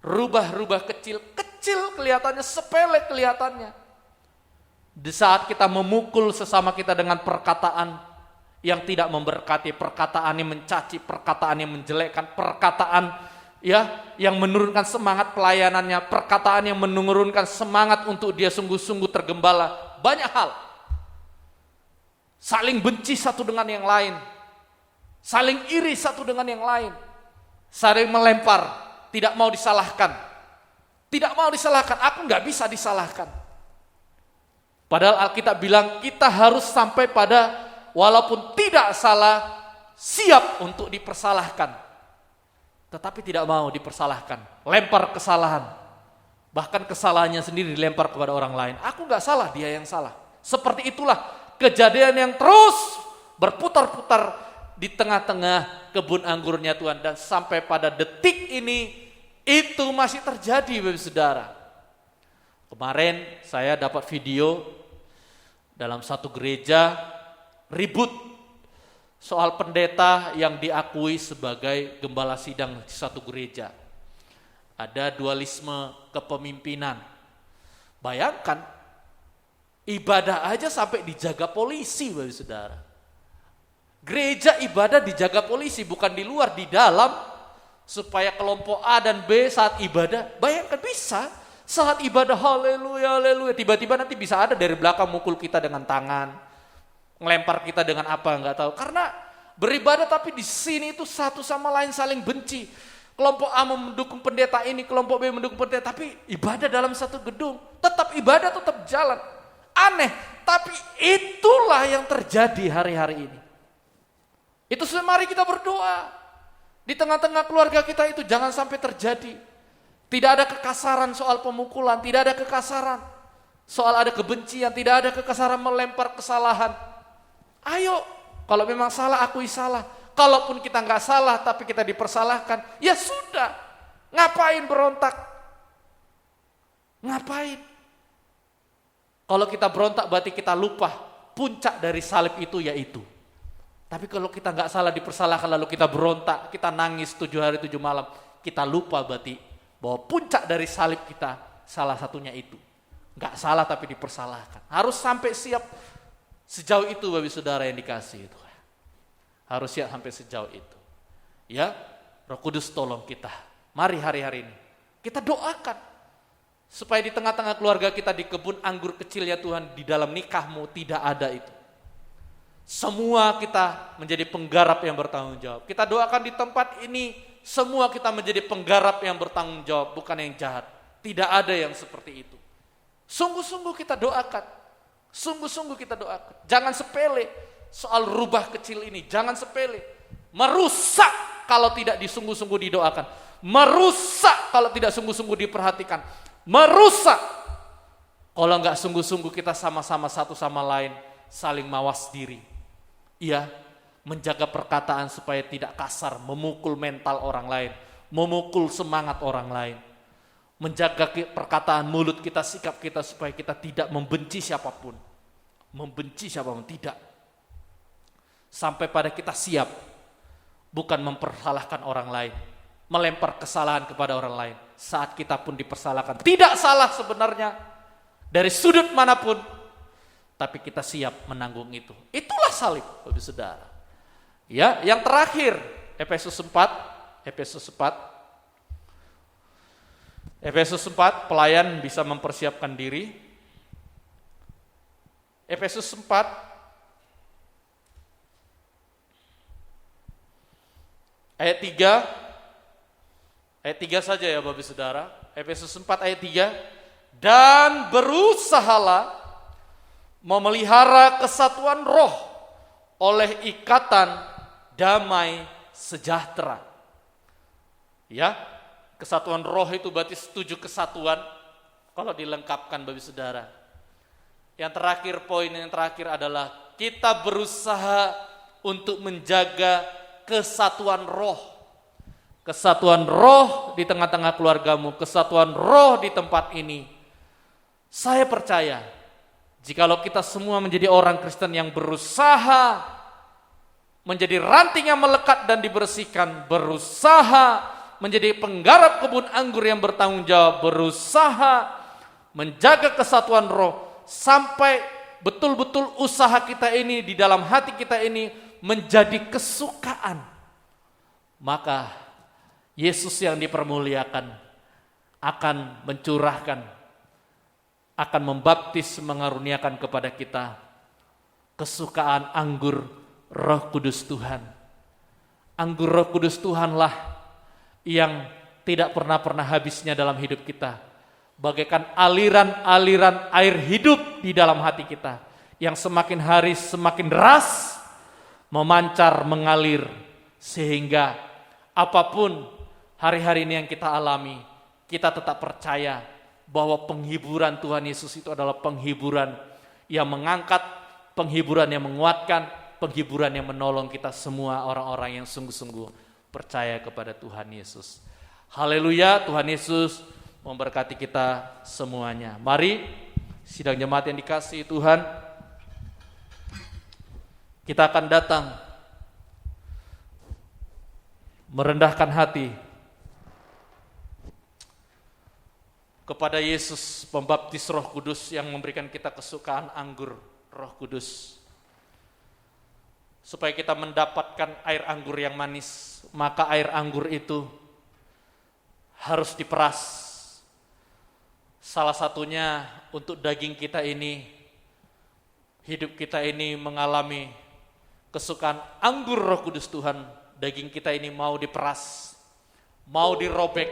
Rubah-rubah kecil kelihatannya, sepele kelihatannya. Di saat kita memukul sesama kita dengan perkataan yang tidak memberkati, perkataan yang mencaci, perkataan yang menjelekkan, perkataan yang menurunkan semangat pelayanannya, perkataan yang menurunkan semangat untuk dia sungguh-sungguh tergembala, banyak hal. Saling benci satu dengan yang lain, saling iri satu dengan yang lain, saling melempar, tidak mau disalahkan, aku nggak bisa disalahkan. Padahal Alkitab bilang kita harus sampai pada walaupun tidak salah, siap untuk dipersalahkan. Tetapi tidak mau dipersalahkan, lempar kesalahan. Bahkan kesalahannya sendiri dilempar kepada orang lain. Aku gak salah, dia yang salah. Seperti itulah kejadian yang terus berputar-putar di tengah-tengah kebun anggurnya Tuhan. Dan sampai pada detik ini, itu masih terjadi, Bapak Saudara. Kemarin saya dapat video dalam satu gereja ribut soal pendeta yang diakui sebagai gembala sidang di satu gereja. Ada dualisme kepemimpinan. Bayangkan, ibadah aja sampai dijaga polisi, Bapak Saudara. Gereja ibadah dijaga polisi, bukan di luar, di dalam, supaya kelompok A dan B saat ibadah, bayangkan bisa, saat ibadah haleluya, haleluya, tiba-tiba nanti bisa ada dari belakang mukul kita dengan tangan, ngelempar kita dengan apa, enggak tahu. Karena beribadah tapi di sini itu satu sama lain saling benci. Kelompok A mendukung pendeta ini, kelompok B mendukung pendeta, tapi ibadah dalam satu gedung, tetap ibadah, tetap jalan. Aneh, tapi itulah yang terjadi hari-hari ini. Itu mari kita berdoa. Di tengah-tengah keluarga kita itu jangan sampai terjadi. Tidak ada kekasaran soal pemukulan, tidak ada kekasaran soal ada kebencian, tidak ada kekasaran melempar kesalahan. Ayo, kalau memang salah akui salah. Kalaupun kita nggak salah tapi kita dipersalahkan, ya sudah. Ngapain berontak? Ngapain? Kalau kita berontak berarti kita lupa puncak dari salib itu yaitu. Tapi kalau kita nggak salah dipersalahkan lalu kita berontak, kita nangis 7 hari 7 malam, kita lupa berarti bahwa puncak dari salib kita salah satunya itu. Nggak salah tapi dipersalahkan. Harus sampai siap sejauh itu Bapak Saudara yang dikasihi itu. Harus siap sampai sejauh itu. Ya, Roh Kudus tolong kita. Mari hari-hari ini kita doakan supaya di tengah-tengah keluarga kita di kebun anggur kecil ya Tuhan, di dalam nikahmu tidak ada itu. Semua kita menjadi penggarap yang bertanggung jawab. Kita doakan di tempat ini semua kita menjadi penggarap yang bertanggung jawab, bukan yang jahat. Tidak ada yang seperti itu. Sungguh-sungguh kita doakan. Sungguh-sungguh kita doakan. Jangan sepele. Soal rubah kecil ini, jangan sepele. Merusak kalau tidak disungguh-sungguh didoakan. Merusak kalau tidak sungguh-sungguh diperhatikan. Merusak kalau enggak sungguh-sungguh kita sama-sama satu sama lain saling mawas diri. Iya, menjaga perkataan supaya tidak kasar, memukul mental orang lain, memukul semangat orang lain. Menjaga perkataan mulut kita, sikap kita supaya kita tidak membenci siapapun. Membenci siapapun, tidak. Sampai pada kita siap, bukan mempersalahkan orang lain, melempar kesalahan kepada orang lain, saat kita pun dipersalahkan. Tidak salah sebenarnya, dari sudut manapun, tapi kita siap menanggung itu. Itulah salib, Bapak Saudara. Ya, yang terakhir, Efesus 4, pelayan bisa mempersiapkan diri. Efesus 4, ayat 3 saja ya Bapak Saudara. Efesus 4 ayat 3. Dan berusahalah memelihara kesatuan roh oleh ikatan damai sejahtera. Ya, kesatuan roh itu berarti 7 kesatuan kalau dilengkapkan Bapak Saudara. Yang terakhir, poin yang terakhir adalah kita berusaha untuk menjaga kesatuan roh. Kesatuan roh di tengah-tengah keluargamu, kesatuan roh di tempat ini. Saya percaya, jikalau kita semua menjadi orang Kristen yang berusaha menjadi ranting yang melekat dan dibersihkan, berusaha menjadi penggarap kebun anggur yang bertanggung jawab, berusaha menjaga kesatuan roh, sampai betul-betul usaha kita ini di dalam hati kita ini menjadi kesukaan, maka Yesus yang dipermuliakan akan mencurahkan, akan membaptis, mengaruniakan kepada kita kesukaan anggur Roh Kudus Tuhan. Anggur Roh Kudus Tuhanlah yang tidak pernah habisnya dalam hidup kita, bagaikan aliran-aliran air hidup di dalam hati kita, yang semakin hari semakin deras, memancar, mengalir, sehingga apapun hari-hari ini yang kita alami, kita tetap percaya bahwa penghiburan Tuhan Yesus itu adalah penghiburan yang mengangkat, penghiburan yang menguatkan, penghiburan yang menolong kita semua orang-orang yang sungguh-sungguh percaya kepada Tuhan Yesus. Haleluya, Tuhan Yesus memberkati kita semuanya. Mari, sidang jemaat yang dikasihi Tuhan, kita akan datang merendahkan hati kepada Yesus pembaptis Roh Kudus yang memberikan kita kesukaan anggur Roh Kudus. Supaya kita mendapatkan air anggur yang manis, maka air anggur itu harus diperas. Salah satunya untuk daging kita ini, hidup kita ini mengalami kesukaan anggur Roh Kudus Tuhan. Daging kita ini mau diperas, mau dirobek.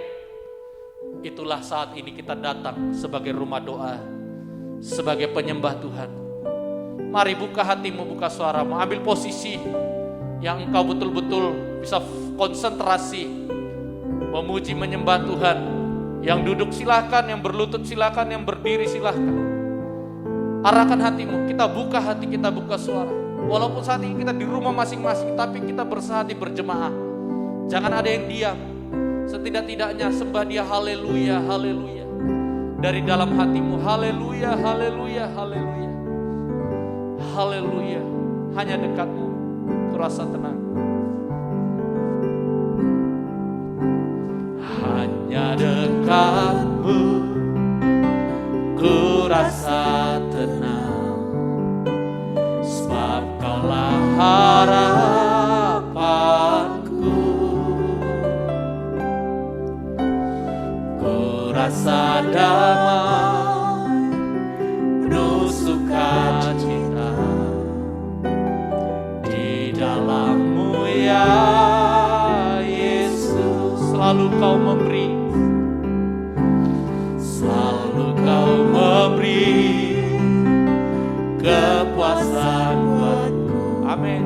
Itulah saat ini kita datang sebagai rumah doa, sebagai penyembah Tuhan. Mari buka hatimu, buka suaramu, ambil posisi yang engkau betul-betul bisa konsentrasi, memuji, menyembah Tuhan. Yang duduk silahkan, yang berlutut silahkan, yang berdiri silahkan. Arahkan hatimu, kita buka hati, kita buka suara. Walaupun saat ini kita di rumah masing-masing, tapi kita bersehati berjemaah. Jangan ada yang diam. Setidak-tidaknya sembah Dia, haleluya, haleluya. Dari dalam hatimu, haleluya, haleluya, haleluya. Haleluya, hanya dekatmu, kurasa tenang. Hanya dekatmu, kurasa tenang. Sebab Kaulah harapanku. Kurasa damai, penuh sukacita di dalam-Mu ya Yesus. Selalu Kau memberi, selalu Kau memberi kepuasan buatku. Amin.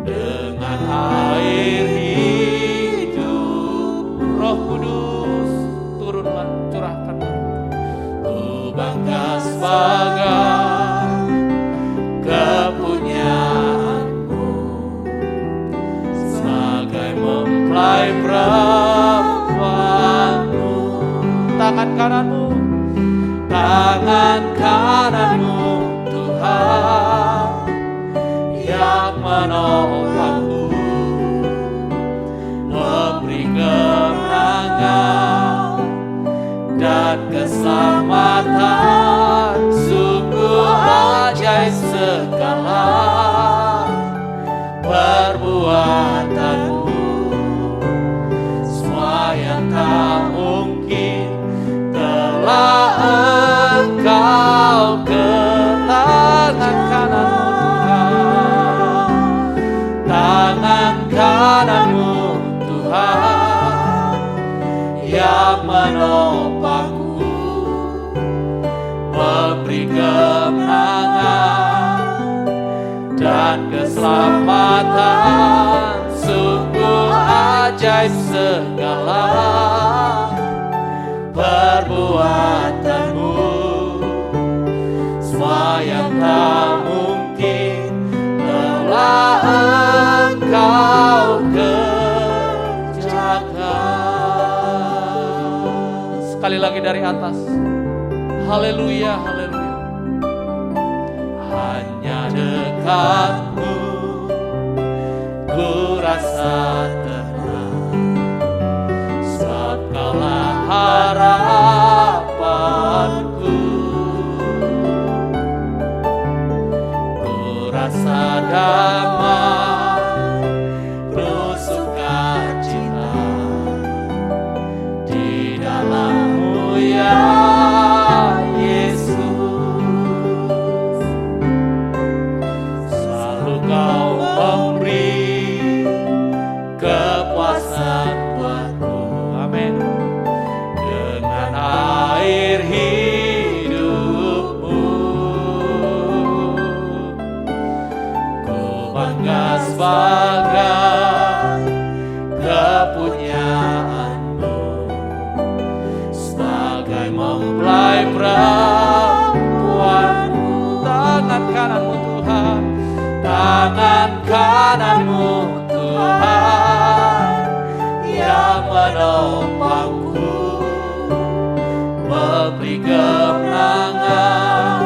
Dengan air hidup Roh Kudus turunlah, curahkanlah. Ku bangga sebagai kepunyaanmu, sebagai mempelai perempuanmu. Tangan kananmu, tangan kananmu Tuhan yang menopangku, memberi kemenangan dan keselamatan. Sungguh ajaib segala perbuatanmu, semua yang tak mungkin telah Engkau tangan kananmu Tuhan, tangan kananmu Tuhan yang menopangku, memberi kemenangan dan keselamatan. Sungguh ajaib segala perbuatanmu, semua yang tak mungkin telah Engkau kerjakan. Sekali lagi dari atas, haleluya, haleluya. Hanya dekatmu, ku rasa tenang. Sebab Kaulah harapanku. Ku rasa damai, penuh sukacita di dalam-Mu ya Yesus. Selalu Kau memberi kepuasan buatku. Amin. Dengan air hidupmu, ku bangga sebagai kepunyaanmu, sebagai mempelai perempuanmu. Tangan kananmu Tuhan, tangan kananmu Tuhan yang menopangku, memberi kemenangan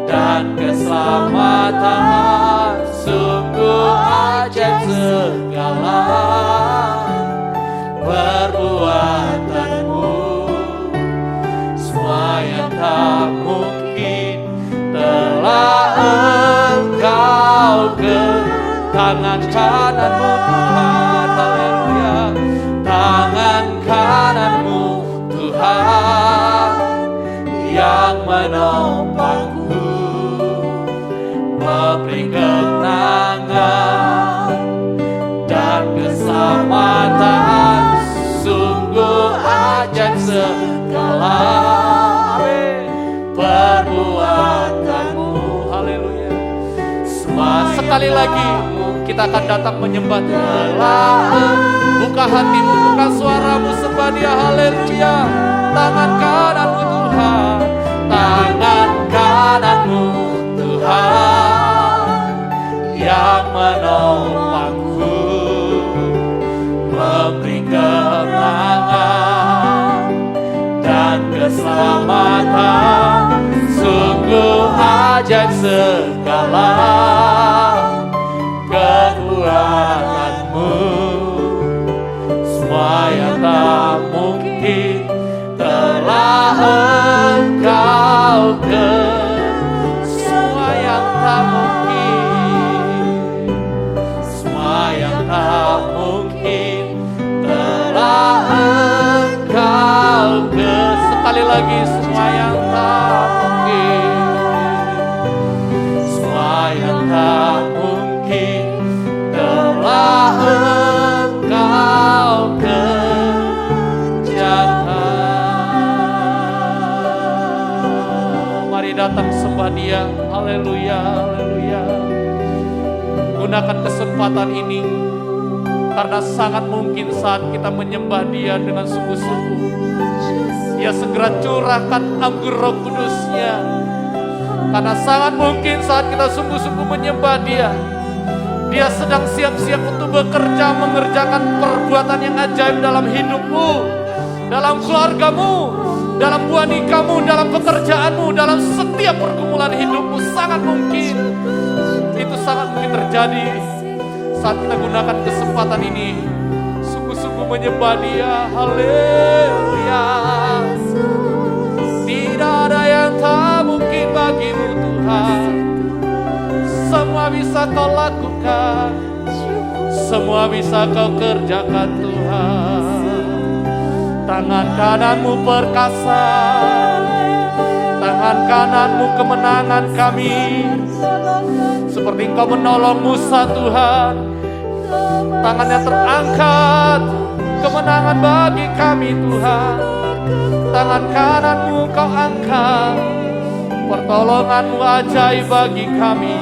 dan keselamatan. Sungguh ajaib segala perbuatanmu, tangan kanan-Mu Tuhan, haleluya. Tangan kanan-Mu Tuhan yang menopangku, memberi kemenangan dan keselamatan. Sungguh ajaib segala perbuatan-Mu, haleluya. Sekali lagi kita akan datang menyembah Tuhan. Buka hatimu, buka suaramu, sembah Dia, haleluya. Tangan kanan-Mu Tuhan, tangan kanan-Mu Tuhan yang menopangku, memberi kemenangan dan keselamatan. Sungguh ajaib segala kekuatan-Mu, semua yang tak mungkin telah Engkau semua yang tak mungkin, semua yang tak mungkin telah Engkau sekali lagi, semua yang tak mungkin, semua yang tak mungkin telah Engkau kerjakan. Mari datang sembah Dia, haleluya, haleluya. Gunakan kesempatan ini, karena sangat mungkin saat kita menyembah Dia dengan sungguh-sungguh, Dia segera curahkan anggur Roh Kudus-Nya. Karena sangat mungkin saat kita sungguh-sungguh menyembah Dia, Dia sedang siap-siap untuk bekerja, mengerjakan perbuatan yang ajaib dalam hidupmu, dalam keluargamu, dalam buah nikahmu, dalam pekerjaanmu, dalam setiap pergumulan hidupmu. Sangat mungkin, itu sangat mungkin terjadi saat kita gunakan kesempatan ini, sungguh-sungguh menyembah Dia, haleluya. Tidak ada yang tak mungkin bagi-Mu Tuhan, semua bisa Kau lakukan, semua bisa Kau kerjakan Tuhan. Tangan kanan-Mu perkasa, tangan kanan-Mu kemenangan kami. Seperti Engkau menolong Musa Tuhan, tangannya terangkat, kemenangan bagi kami Tuhan. Tangan kanan-Mu Kau angkat, pertolongan-Mu ajaib bagi kami,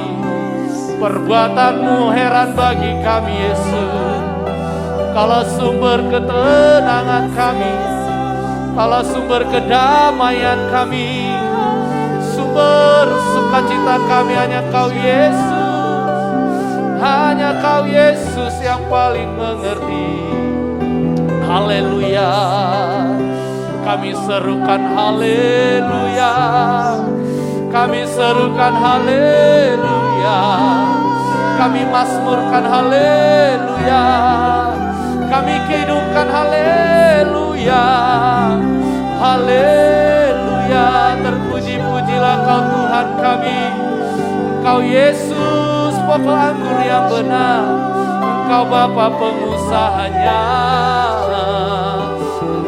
perbuatan-Mu heran bagi kami Yesus. Kalau sumber ketenangan kami, kalau sumber kedamaian kami, sumber sukacita kami hanya Kau Yesus. Hanya Kau Yesus yang paling mengerti. Haleluya. Kami serukan haleluya, kami serukan haleluya, kami mazmurkan haleluya, kami kidungkan haleluya, haleluya. Terpuji-pujilah Kau Tuhan kami, Engkau Yesus pokok anggur yang benar, Engkau Bapa pengusahanya,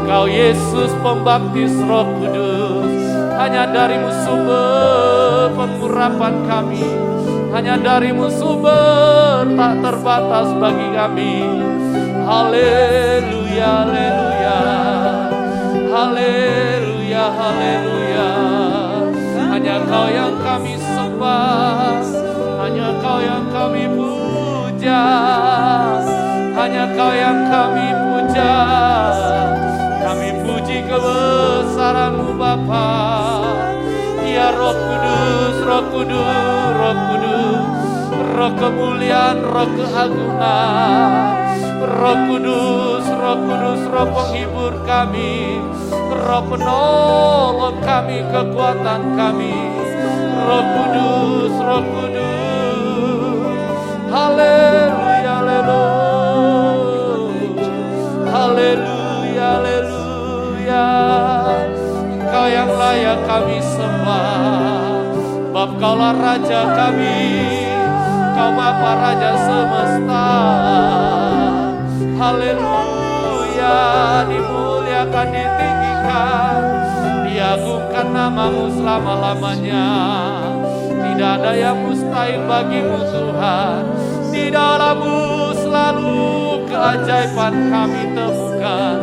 Engkau Yesus pembaptis Roh Kudus. Hanya dari-Mu sumber pengurapan kami, hanya dari-Mu sumber tak terbatas bagi kami. Haleluya, haleluya, haleluya, haleluya. Hanya Kau yang kami sembah, hanya Kau yang kami puja, hanya Kau yang kami puja. Kami puji kebesaran-Mu Bapa. Ya Roh Kudus, Roh Kudus, Roh Kudus, Roh kemuliaan, Roh keagungan, Roh Kudus, Roh Kudus, Roh penghibur kami, Roh penolong kami, kekuatan kami, Roh Kudus, Roh Kudus. Haleluya, haleluya, haleluya, haleluya. Engkau yang layak kami sembah, Bapa Kaulah Raja kami, Engkau Bapa Raja semesta. Haleluya, dimuliakan, ditinggikan, diagungkan namamu selama-lamanya. Tidak ada yang mustahil bagimu Tuhan. Di dalammu selalu keajaiban kami temukan.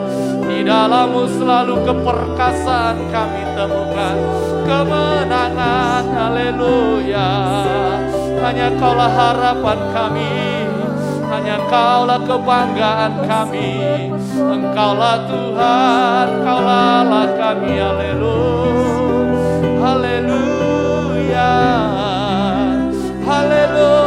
Di dalammu selalu keperkasaan kami temukan. Kemenangan, haleluya. Hanya Kaulah harapan kami. Hanya Kaulah kebanggaan kami. Engkaulah Tuhan, Kaulah Allah kami, haleluya. Haleluya. Haleluya.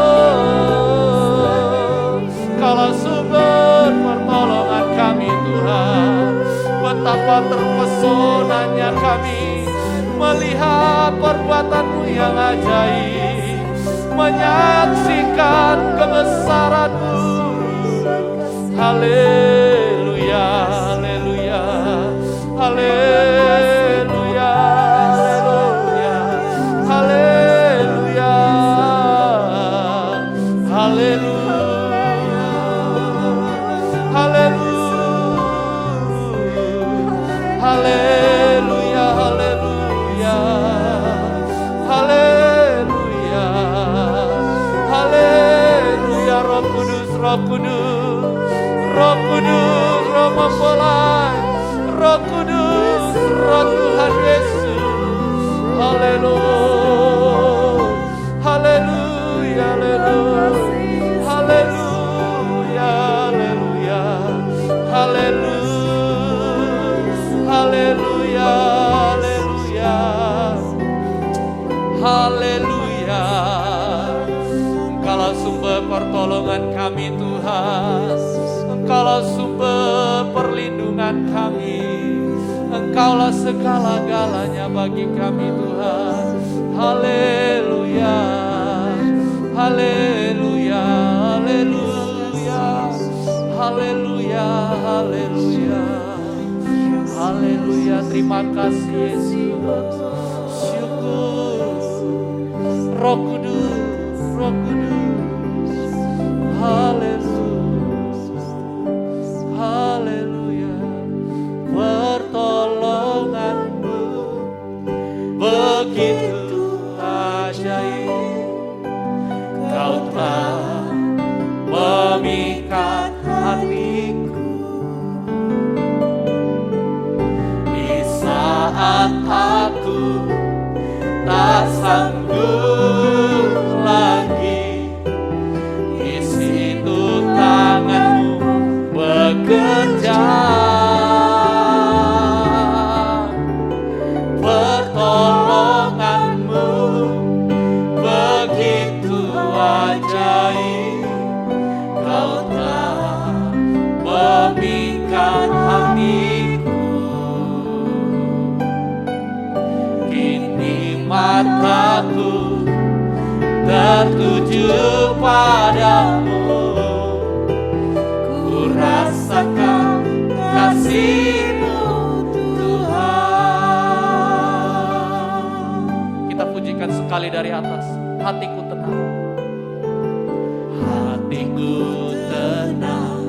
Kaulah sumber pertolongan kami Tuhan. Betapa terpesonanya kami melihat perbuatan-Mu yang ajaib, menyaksikan kebesaran-Mu. Haleluya, haleluya, haleluya, haleluya, haleluya, haleluya, haleluya, haleluya, haleluya, haleluya, haleluya. Roh Kudus, Roh Kudus, Roh Kudus, Roh mempelai, Roh Kudus, Roh Tuhan Yesus. Haleluya, haleluya, haleluya, haleluya, haleluya, haleluya, haleluya, haleluya, haleluya. Engkaulah sumber pertolongan kami Tuhan. Engkaulah sumber perlindungan kami. Engkaulah segala-galanya bagi kami Tuhan. Haleluya, haleluya, haleluya, haleluya, haleluya, haleluya. Terima kasih Yesus. Syukur. Roh Kudus, Roh Kudus. Haleluya, haleluya. Pertolongan-Mu begitu ajaib. Kau telah memikat hatiku di saat aku tak sanggup lagi. Di situ tangan-Mu bekerja. Pertolongan-Mu begitu ajaib. Kau telah memikat hatiku. Kini mataku tertuju padamu. Ku rasakan kasih-Mu Tuhan. Kita pujikan sekali dari atas. Hatiku tenang. Hatiku tenang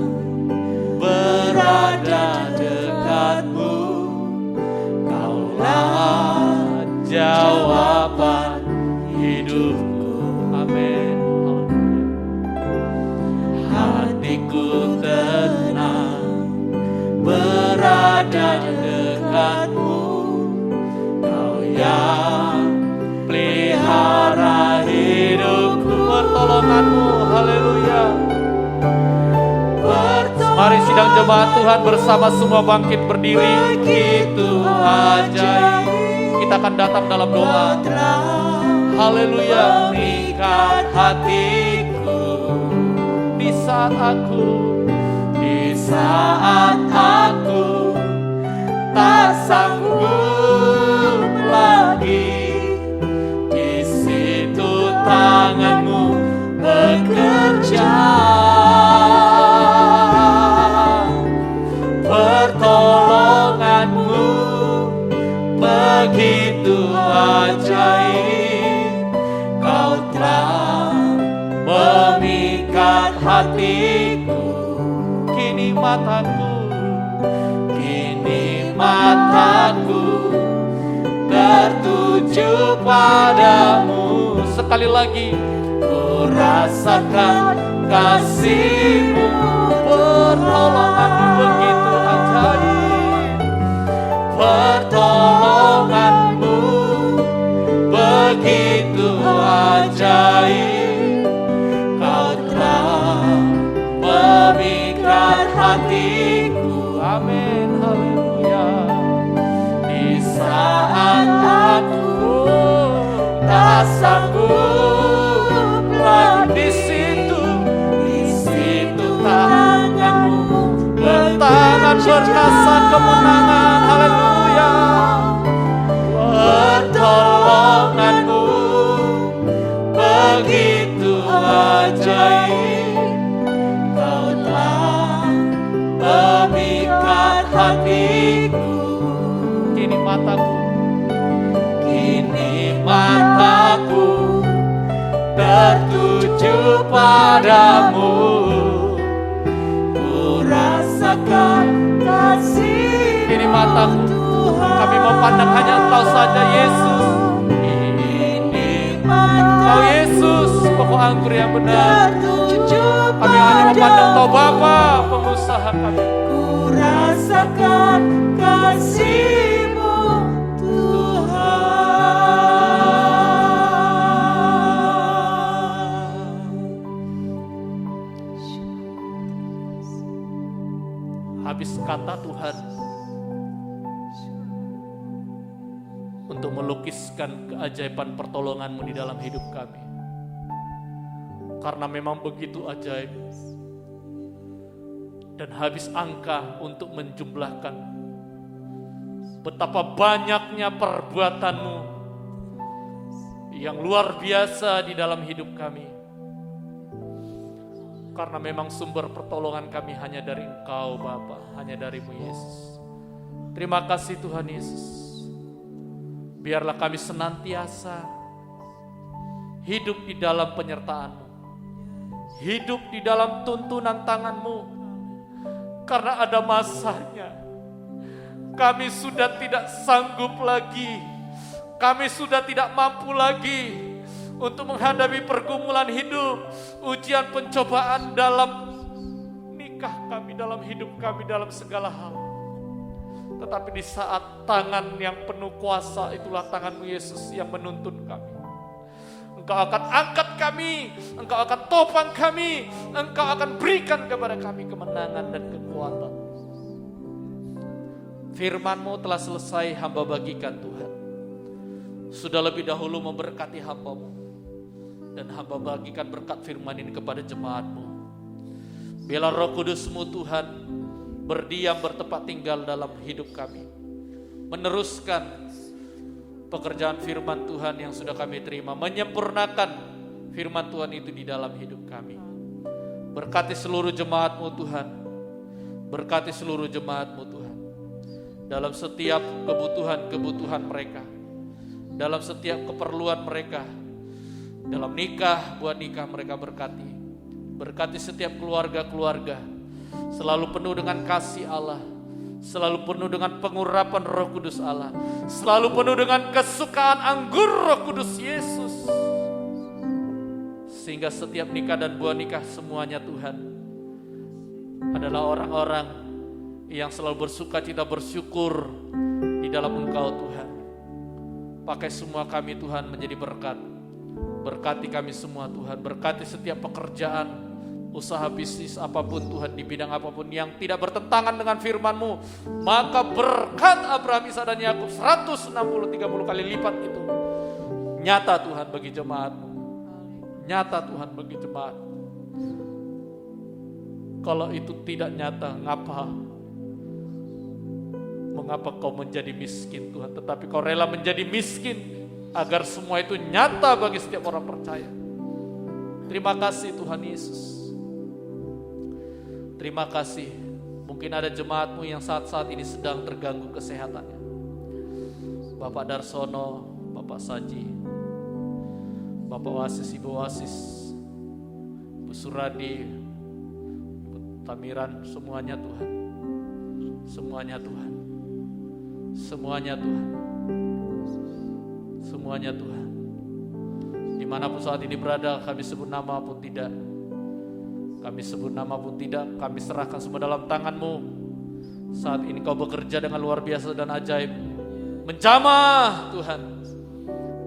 berada dekat-Mu. Kaulah jawaban hidupku. Amin. Hatiku tenang berada dekat-Mu. Kau yang pelihara hidupku. Pertolongan-Mu, haleluya. Mari sidang jemaat Tuhan bersama semua bangkit berdiri. Begitu ajaib. Kita akan datang dalam doa. Haleluya. Mikat hatiku di saat aku tak sanggup lagi. Di situ tangan-Mu bekerja. Pertolongan-Mu begitu ajaib. Kau telah hatiku, kini mataku tertuju padamu. Sekali lagi, ku rasakan kasih-Mu, pertolongan-Mu begitu ajaib, pertolongan-Mu begitu ajaib. Kau telah memikat hatiku, amin, haleluya. Di saat aku tak sanggup lagi, di situ tangan-Mu bertangan berkasa kemenangan, haleluya. Pertolongan-Mu begitu ajaib, Kau telah memikat hatiku. Kini mataku tertuju padamu, ku rasakan kasih. Kini mataku, kami memandang hanya Engkau saja, Yesus. Engkau Yesus, pokok anggur yang benar. Kami hanya memandang Engkau Bapa, pengusaha kami. Ku rasakan kasih-Mu, habis kata Tuhan untuk melukiskan keajaiban pertolongan-Mu di dalam hidup kami. Karena memang begitu ajaib dan habis angka untuk menjumlahkan betapa banyaknya perbuatan-Mu yang luar biasa di dalam hidup kami. Karena memang sumber pertolongan kami hanya dari Engkau Bapa, hanya dari-Mu Yesus. Terima kasih Tuhan Yesus. Biarlah kami senantiasa hidup di dalam penyertaan-Mu, hidup di dalam tuntunan tangan-Mu. Karena ada masanya kami sudah tidak sanggup lagi, kami sudah tidak mampu lagi untuk menghadapi pergumulan hidup, ujian pencobaan dalam nikah kami, dalam hidup kami, dalam segala hal. Tetapi di saat tangan yang penuh kuasa, itulah tangan-Mu Yesus yang menuntun kami. Engkau akan angkat kami, Engkau akan topang kami, Engkau akan berikan kepada kami kemenangan dan kekuatan. Firman-Mu telah selesai hamba bagikan Tuhan. Sudah lebih dahulu memberkati hamba-Mu, dan hamba bagikan berkat firman ini kepada jemaat-Mu. Biarlah Roh Kudus-Mu Tuhan berdiam bertempat tinggal dalam hidup kami, meneruskan pekerjaan firman Tuhan yang sudah kami terima, menyempurnakan firman Tuhan itu di dalam hidup kami. Berkati seluruh jemaat-Mu Tuhan, berkati seluruh jemaat-Mu Tuhan, dalam setiap kebutuhan-kebutuhan mereka, dalam setiap keperluan mereka, dalam nikah, buat nikah mereka berkati. Berkati setiap keluarga-keluarga, selalu penuh dengan kasih Allah, selalu penuh dengan pengurapan Roh Kudus Allah, selalu penuh dengan kesukaan anggur Roh Kudus Yesus. Sehingga setiap nikah dan buah nikah semuanya Tuhan adalah orang-orang yang selalu bersuka cita, bersyukur di dalam Engkau Tuhan. Pakai semua kami Tuhan menjadi berkat. Berkati kami semua Tuhan, berkati setiap pekerjaan, usaha bisnis apapun Tuhan, di bidang apapun yang tidak bertentangan dengan firman-Mu. Maka berkat Abraham, Ishak dan Yakub 160-30 kali lipat itu nyata Tuhan bagi jemaat-Mu. Nyata Tuhan bagi jemaat. Kalau itu tidak nyata, mengapa Kau menjadi miskin Tuhan? Tetapi Kau rela menjadi miskin agar semua itu nyata bagi setiap orang percaya. Terima kasih Tuhan Yesus. Terima kasih. Mungkin ada jemaat-Mu yang saat-saat ini sedang terganggu kesehatannya. Bapak Darsono, Bapak Saji, Bapak Wasis, Ibu Wasis, Bu Suradi, Tamiran, semuanya Tuhan. Semuanya Tuhan. Semuanya Tuhan. Semuanya Tuhan. Dimanapun saat ini berada, kami sebut nama pun tidak. Kami sebut nama pun tidak, kami serahkan semua dalam tangan-Mu. Saat ini Kau bekerja dengan luar biasa dan ajaib. Menjamah Tuhan.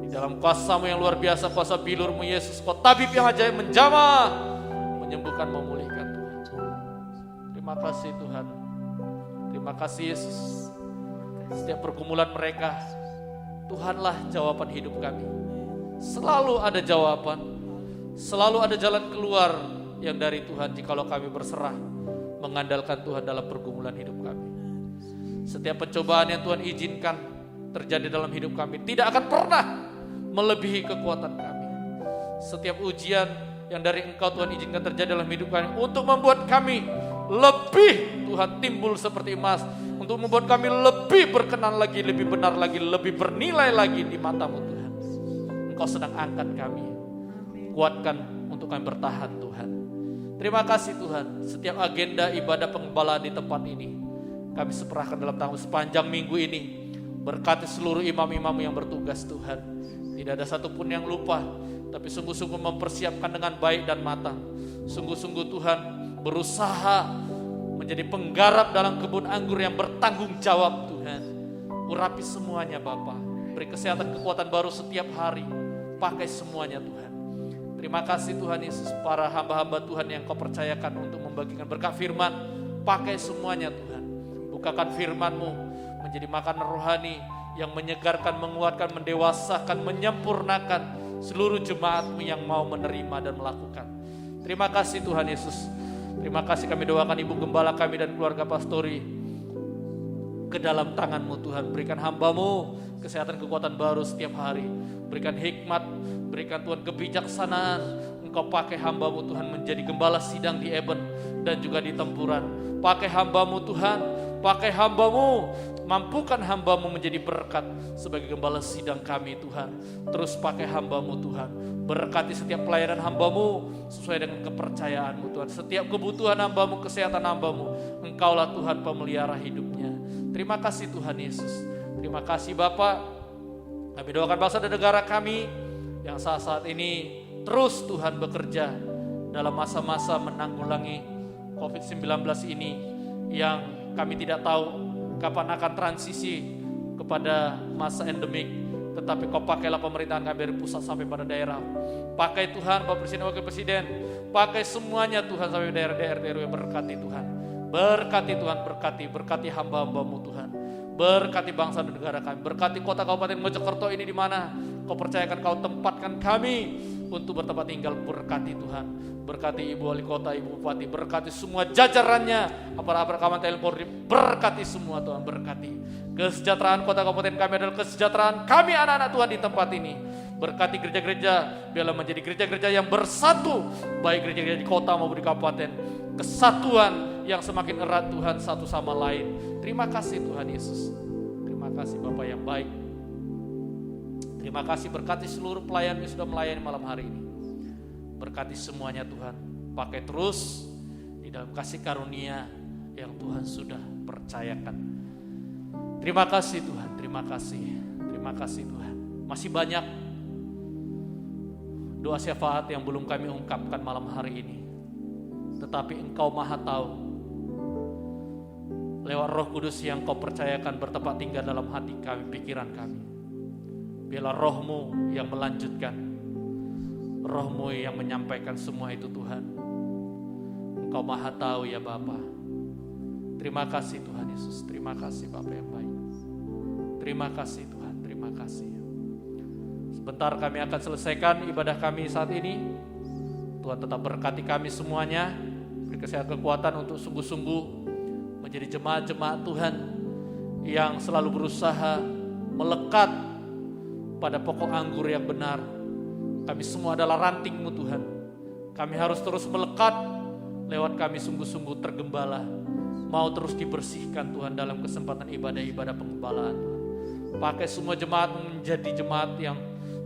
Di dalam kuasa-Mu yang luar biasa, kuasa bilur-Mu Yesus, Kau tabib yang ajaib, menjamah, menyembuhkan, memulihkan Tuhan. Terima kasih Tuhan. Terima kasih Yesus. Setiap pergumulan mereka, Tuhanlah jawaban hidup kami. Selalu ada jawaban, selalu ada jalan keluar yang dari Tuhan jikalau kami berserah mengandalkan Tuhan dalam pergumulan hidup kami. Setiap pencobaan yang Tuhan izinkan terjadi dalam hidup kami tidak akan pernah melebihi kekuatan kami. Setiap ujian yang dari Engkau Tuhan izinkan terjadi dalam hidup kami untuk membuat kami lebih Tuhan timbul seperti emas, untuk membuat kami lebih berkenan lagi, lebih benar lagi, lebih bernilai lagi di mata-Mu Tuhan. Engkau sedang angkat kami, kuatkan untuk kami bertahan Tuhan. Terima kasih Tuhan. Setiap agenda ibadah pengembalaan di tempat ini kami serahkan dalam tangan sepanjang minggu ini. Berkati seluruh imam-imam yang bertugas Tuhan. Tidak ada satupun yang lupa, tapi sungguh-sungguh mempersiapkan dengan baik dan matang. Sungguh-sungguh Tuhan berusaha menjadi penggarap dalam kebun anggur yang bertanggung jawab Tuhan. Urapi semuanya Bapa. Beri kesehatan, kekuatan baru setiap hari. Pakai semuanya Tuhan. Terima kasih Tuhan Yesus, para hamba-hamba Tuhan yang Kau percayakan untuk membagikan berkat firman. Pakai semuanya Tuhan. Bukakan firman-Mu menjadi makanan rohani yang menyegarkan, menguatkan, mendewasakan, menyempurnakan seluruh jemaat-Mu yang mau menerima dan melakukan. Terima kasih Tuhan Yesus. Terima kasih, kami doakan Ibu Gembala kami dan keluarga pastori ke dalam tangan-Mu Tuhan. Berikan hamba-Mu kesehatan, kekuatan baru setiap hari. Berikan hikmat, berikan Tuhan kebijaksanaan. Engkau pakai hamba-Mu Tuhan menjadi gembala sidang di Eben dan juga di Tempuran. Pakai hamba-Mu Tuhan, pakai hamba-Mu, mampukan hamba-Mu menjadi berkat sebagai gembala sidang kami Tuhan. Terus pakai hamba-Mu Tuhan, berkati setiap pelayanan hamba-Mu sesuai dengan kepercayaan-Mu Tuhan. Setiap kebutuhan hamba-Mu, kesehatan hamba-Mu, Engkaulah Tuhan pemelihara hidupnya. Terima kasih Tuhan Yesus. Terima kasih Bapa. Kami doakan bangsa dan negara kami yang saat ini terus Tuhan bekerja dalam masa-masa menanggulangi COVID-19 ini, yang kami tidak tahu kapan akan transisi kepada masa endemik. Tetapi Kau pakailah pemerintahan kami dari pusat sampai pada daerah. Pakai Tuhan Bapak Presiden, Wakil Presiden, pakai semuanya Tuhan sampai daerah-daerah RW. Berkati Tuhan, berkati Tuhan, berkati hamba-hamba-Mu Tuhan. Berkati bangsa dan negara kami, berkati kota Kabupaten Mojokerto ini di mana Kau percayakan, Kau tempatkan kami untuk bertempat tinggal. Berkati Tuhan, berkati Ibu Wali Kota, Ibu Bupati, berkati semua jajarannya, aparat keamanan TNI Polri, berkati semua Tuhan, berkati kesejahteraan kota Kabupaten kami adalah kesejahteraan kami anak-anak Tuhan di tempat ini. Berkati gereja-gereja, biarlah menjadi gereja-gereja yang bersatu, baik gereja-gereja di kota maupun di kabupaten. Kesatuan yang semakin erat Tuhan satu sama lain. Terima kasih Tuhan Yesus. Terima kasih Bapa yang baik. Terima kasih, berkati seluruh pelayan yang sudah melayani malam hari ini. Berkati semuanya Tuhan. Pakai terus di dalam kasih karunia yang Tuhan sudah percayakan. Terima kasih Tuhan, terima kasih. Terima kasih Tuhan. Masih banyak doa syafaat yang belum kami ungkapkan malam hari ini. Tetapi Engkau Maha tahu. Lewat Roh Kudus yang Kau percayakan bertempat tinggal dalam hati kami, pikiran kami. Biarlah Roh-Mu yang melanjutkan, Roh-Mu yang menyampaikan semua itu Tuhan. Engkau Maha tahu ya Bapa. Terima kasih Tuhan Yesus. Terima kasih Bapa yang baik. Terima kasih Tuhan, terima kasih. Sebentar kami akan selesaikan ibadah kami saat ini. Tuhan tetap berkati kami semuanya. Beri kesehatan, kekuatan untuk sungguh-sungguh menjadi jemaat-jemaat Tuhan yang selalu berusaha melekat pada pokok anggur yang benar. Kami semua adalah ranting-Mu Tuhan. Kami harus terus melekat, lewat kami sungguh-sungguh tergembala. Mau terus dibersihkan Tuhan dalam kesempatan ibadah-ibadah pengembalaan Tuhan. Pakai semua jemaat menjadi jemaat yang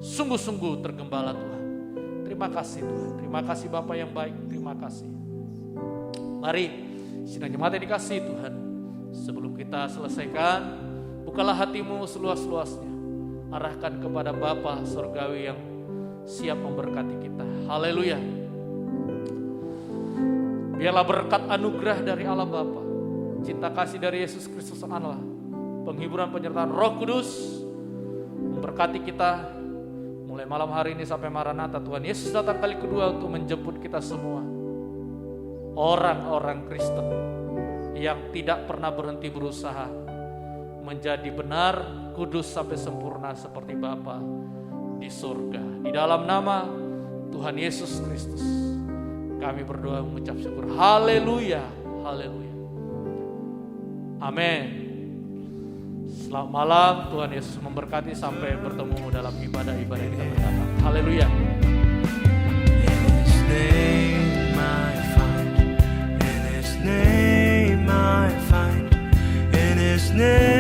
sungguh-sungguh tergembala Tuhan. Terima kasih Tuhan. Terima kasih Bapa yang baik. Terima kasih. Mari, sidang jemaat yang dikasihi Tuhan, sebelum kita selesaikan, bukalah hatimu seluas-luasnya. Arahkan kepada Bapa Surgawi yang siap memberkati kita. Haleluya. Biarlah berkat anugerah dari Allah Bapa, cinta kasih dari Yesus Kristus Allah, penghiburan penyertaan Roh Kudus memberkati kita mulai malam hari ini sampai Maranatha. Tuhan Yesus datang kali kedua untuk menjemput kita semua, orang-orang Kristen yang tidak pernah berhenti berusaha menjadi benar, kudus sampai sempurna seperti Bapa di surga. Di dalam nama Tuhan Yesus Kristus kami berdoa mengucap syukur. Haleluya, haleluya. Amin. Selamat malam, Tuhan Yesus memberkati, sampai bertemu dalam ibadah-ibadah kita mendatang. Haleluya. In His name I find, in His name I find, in His name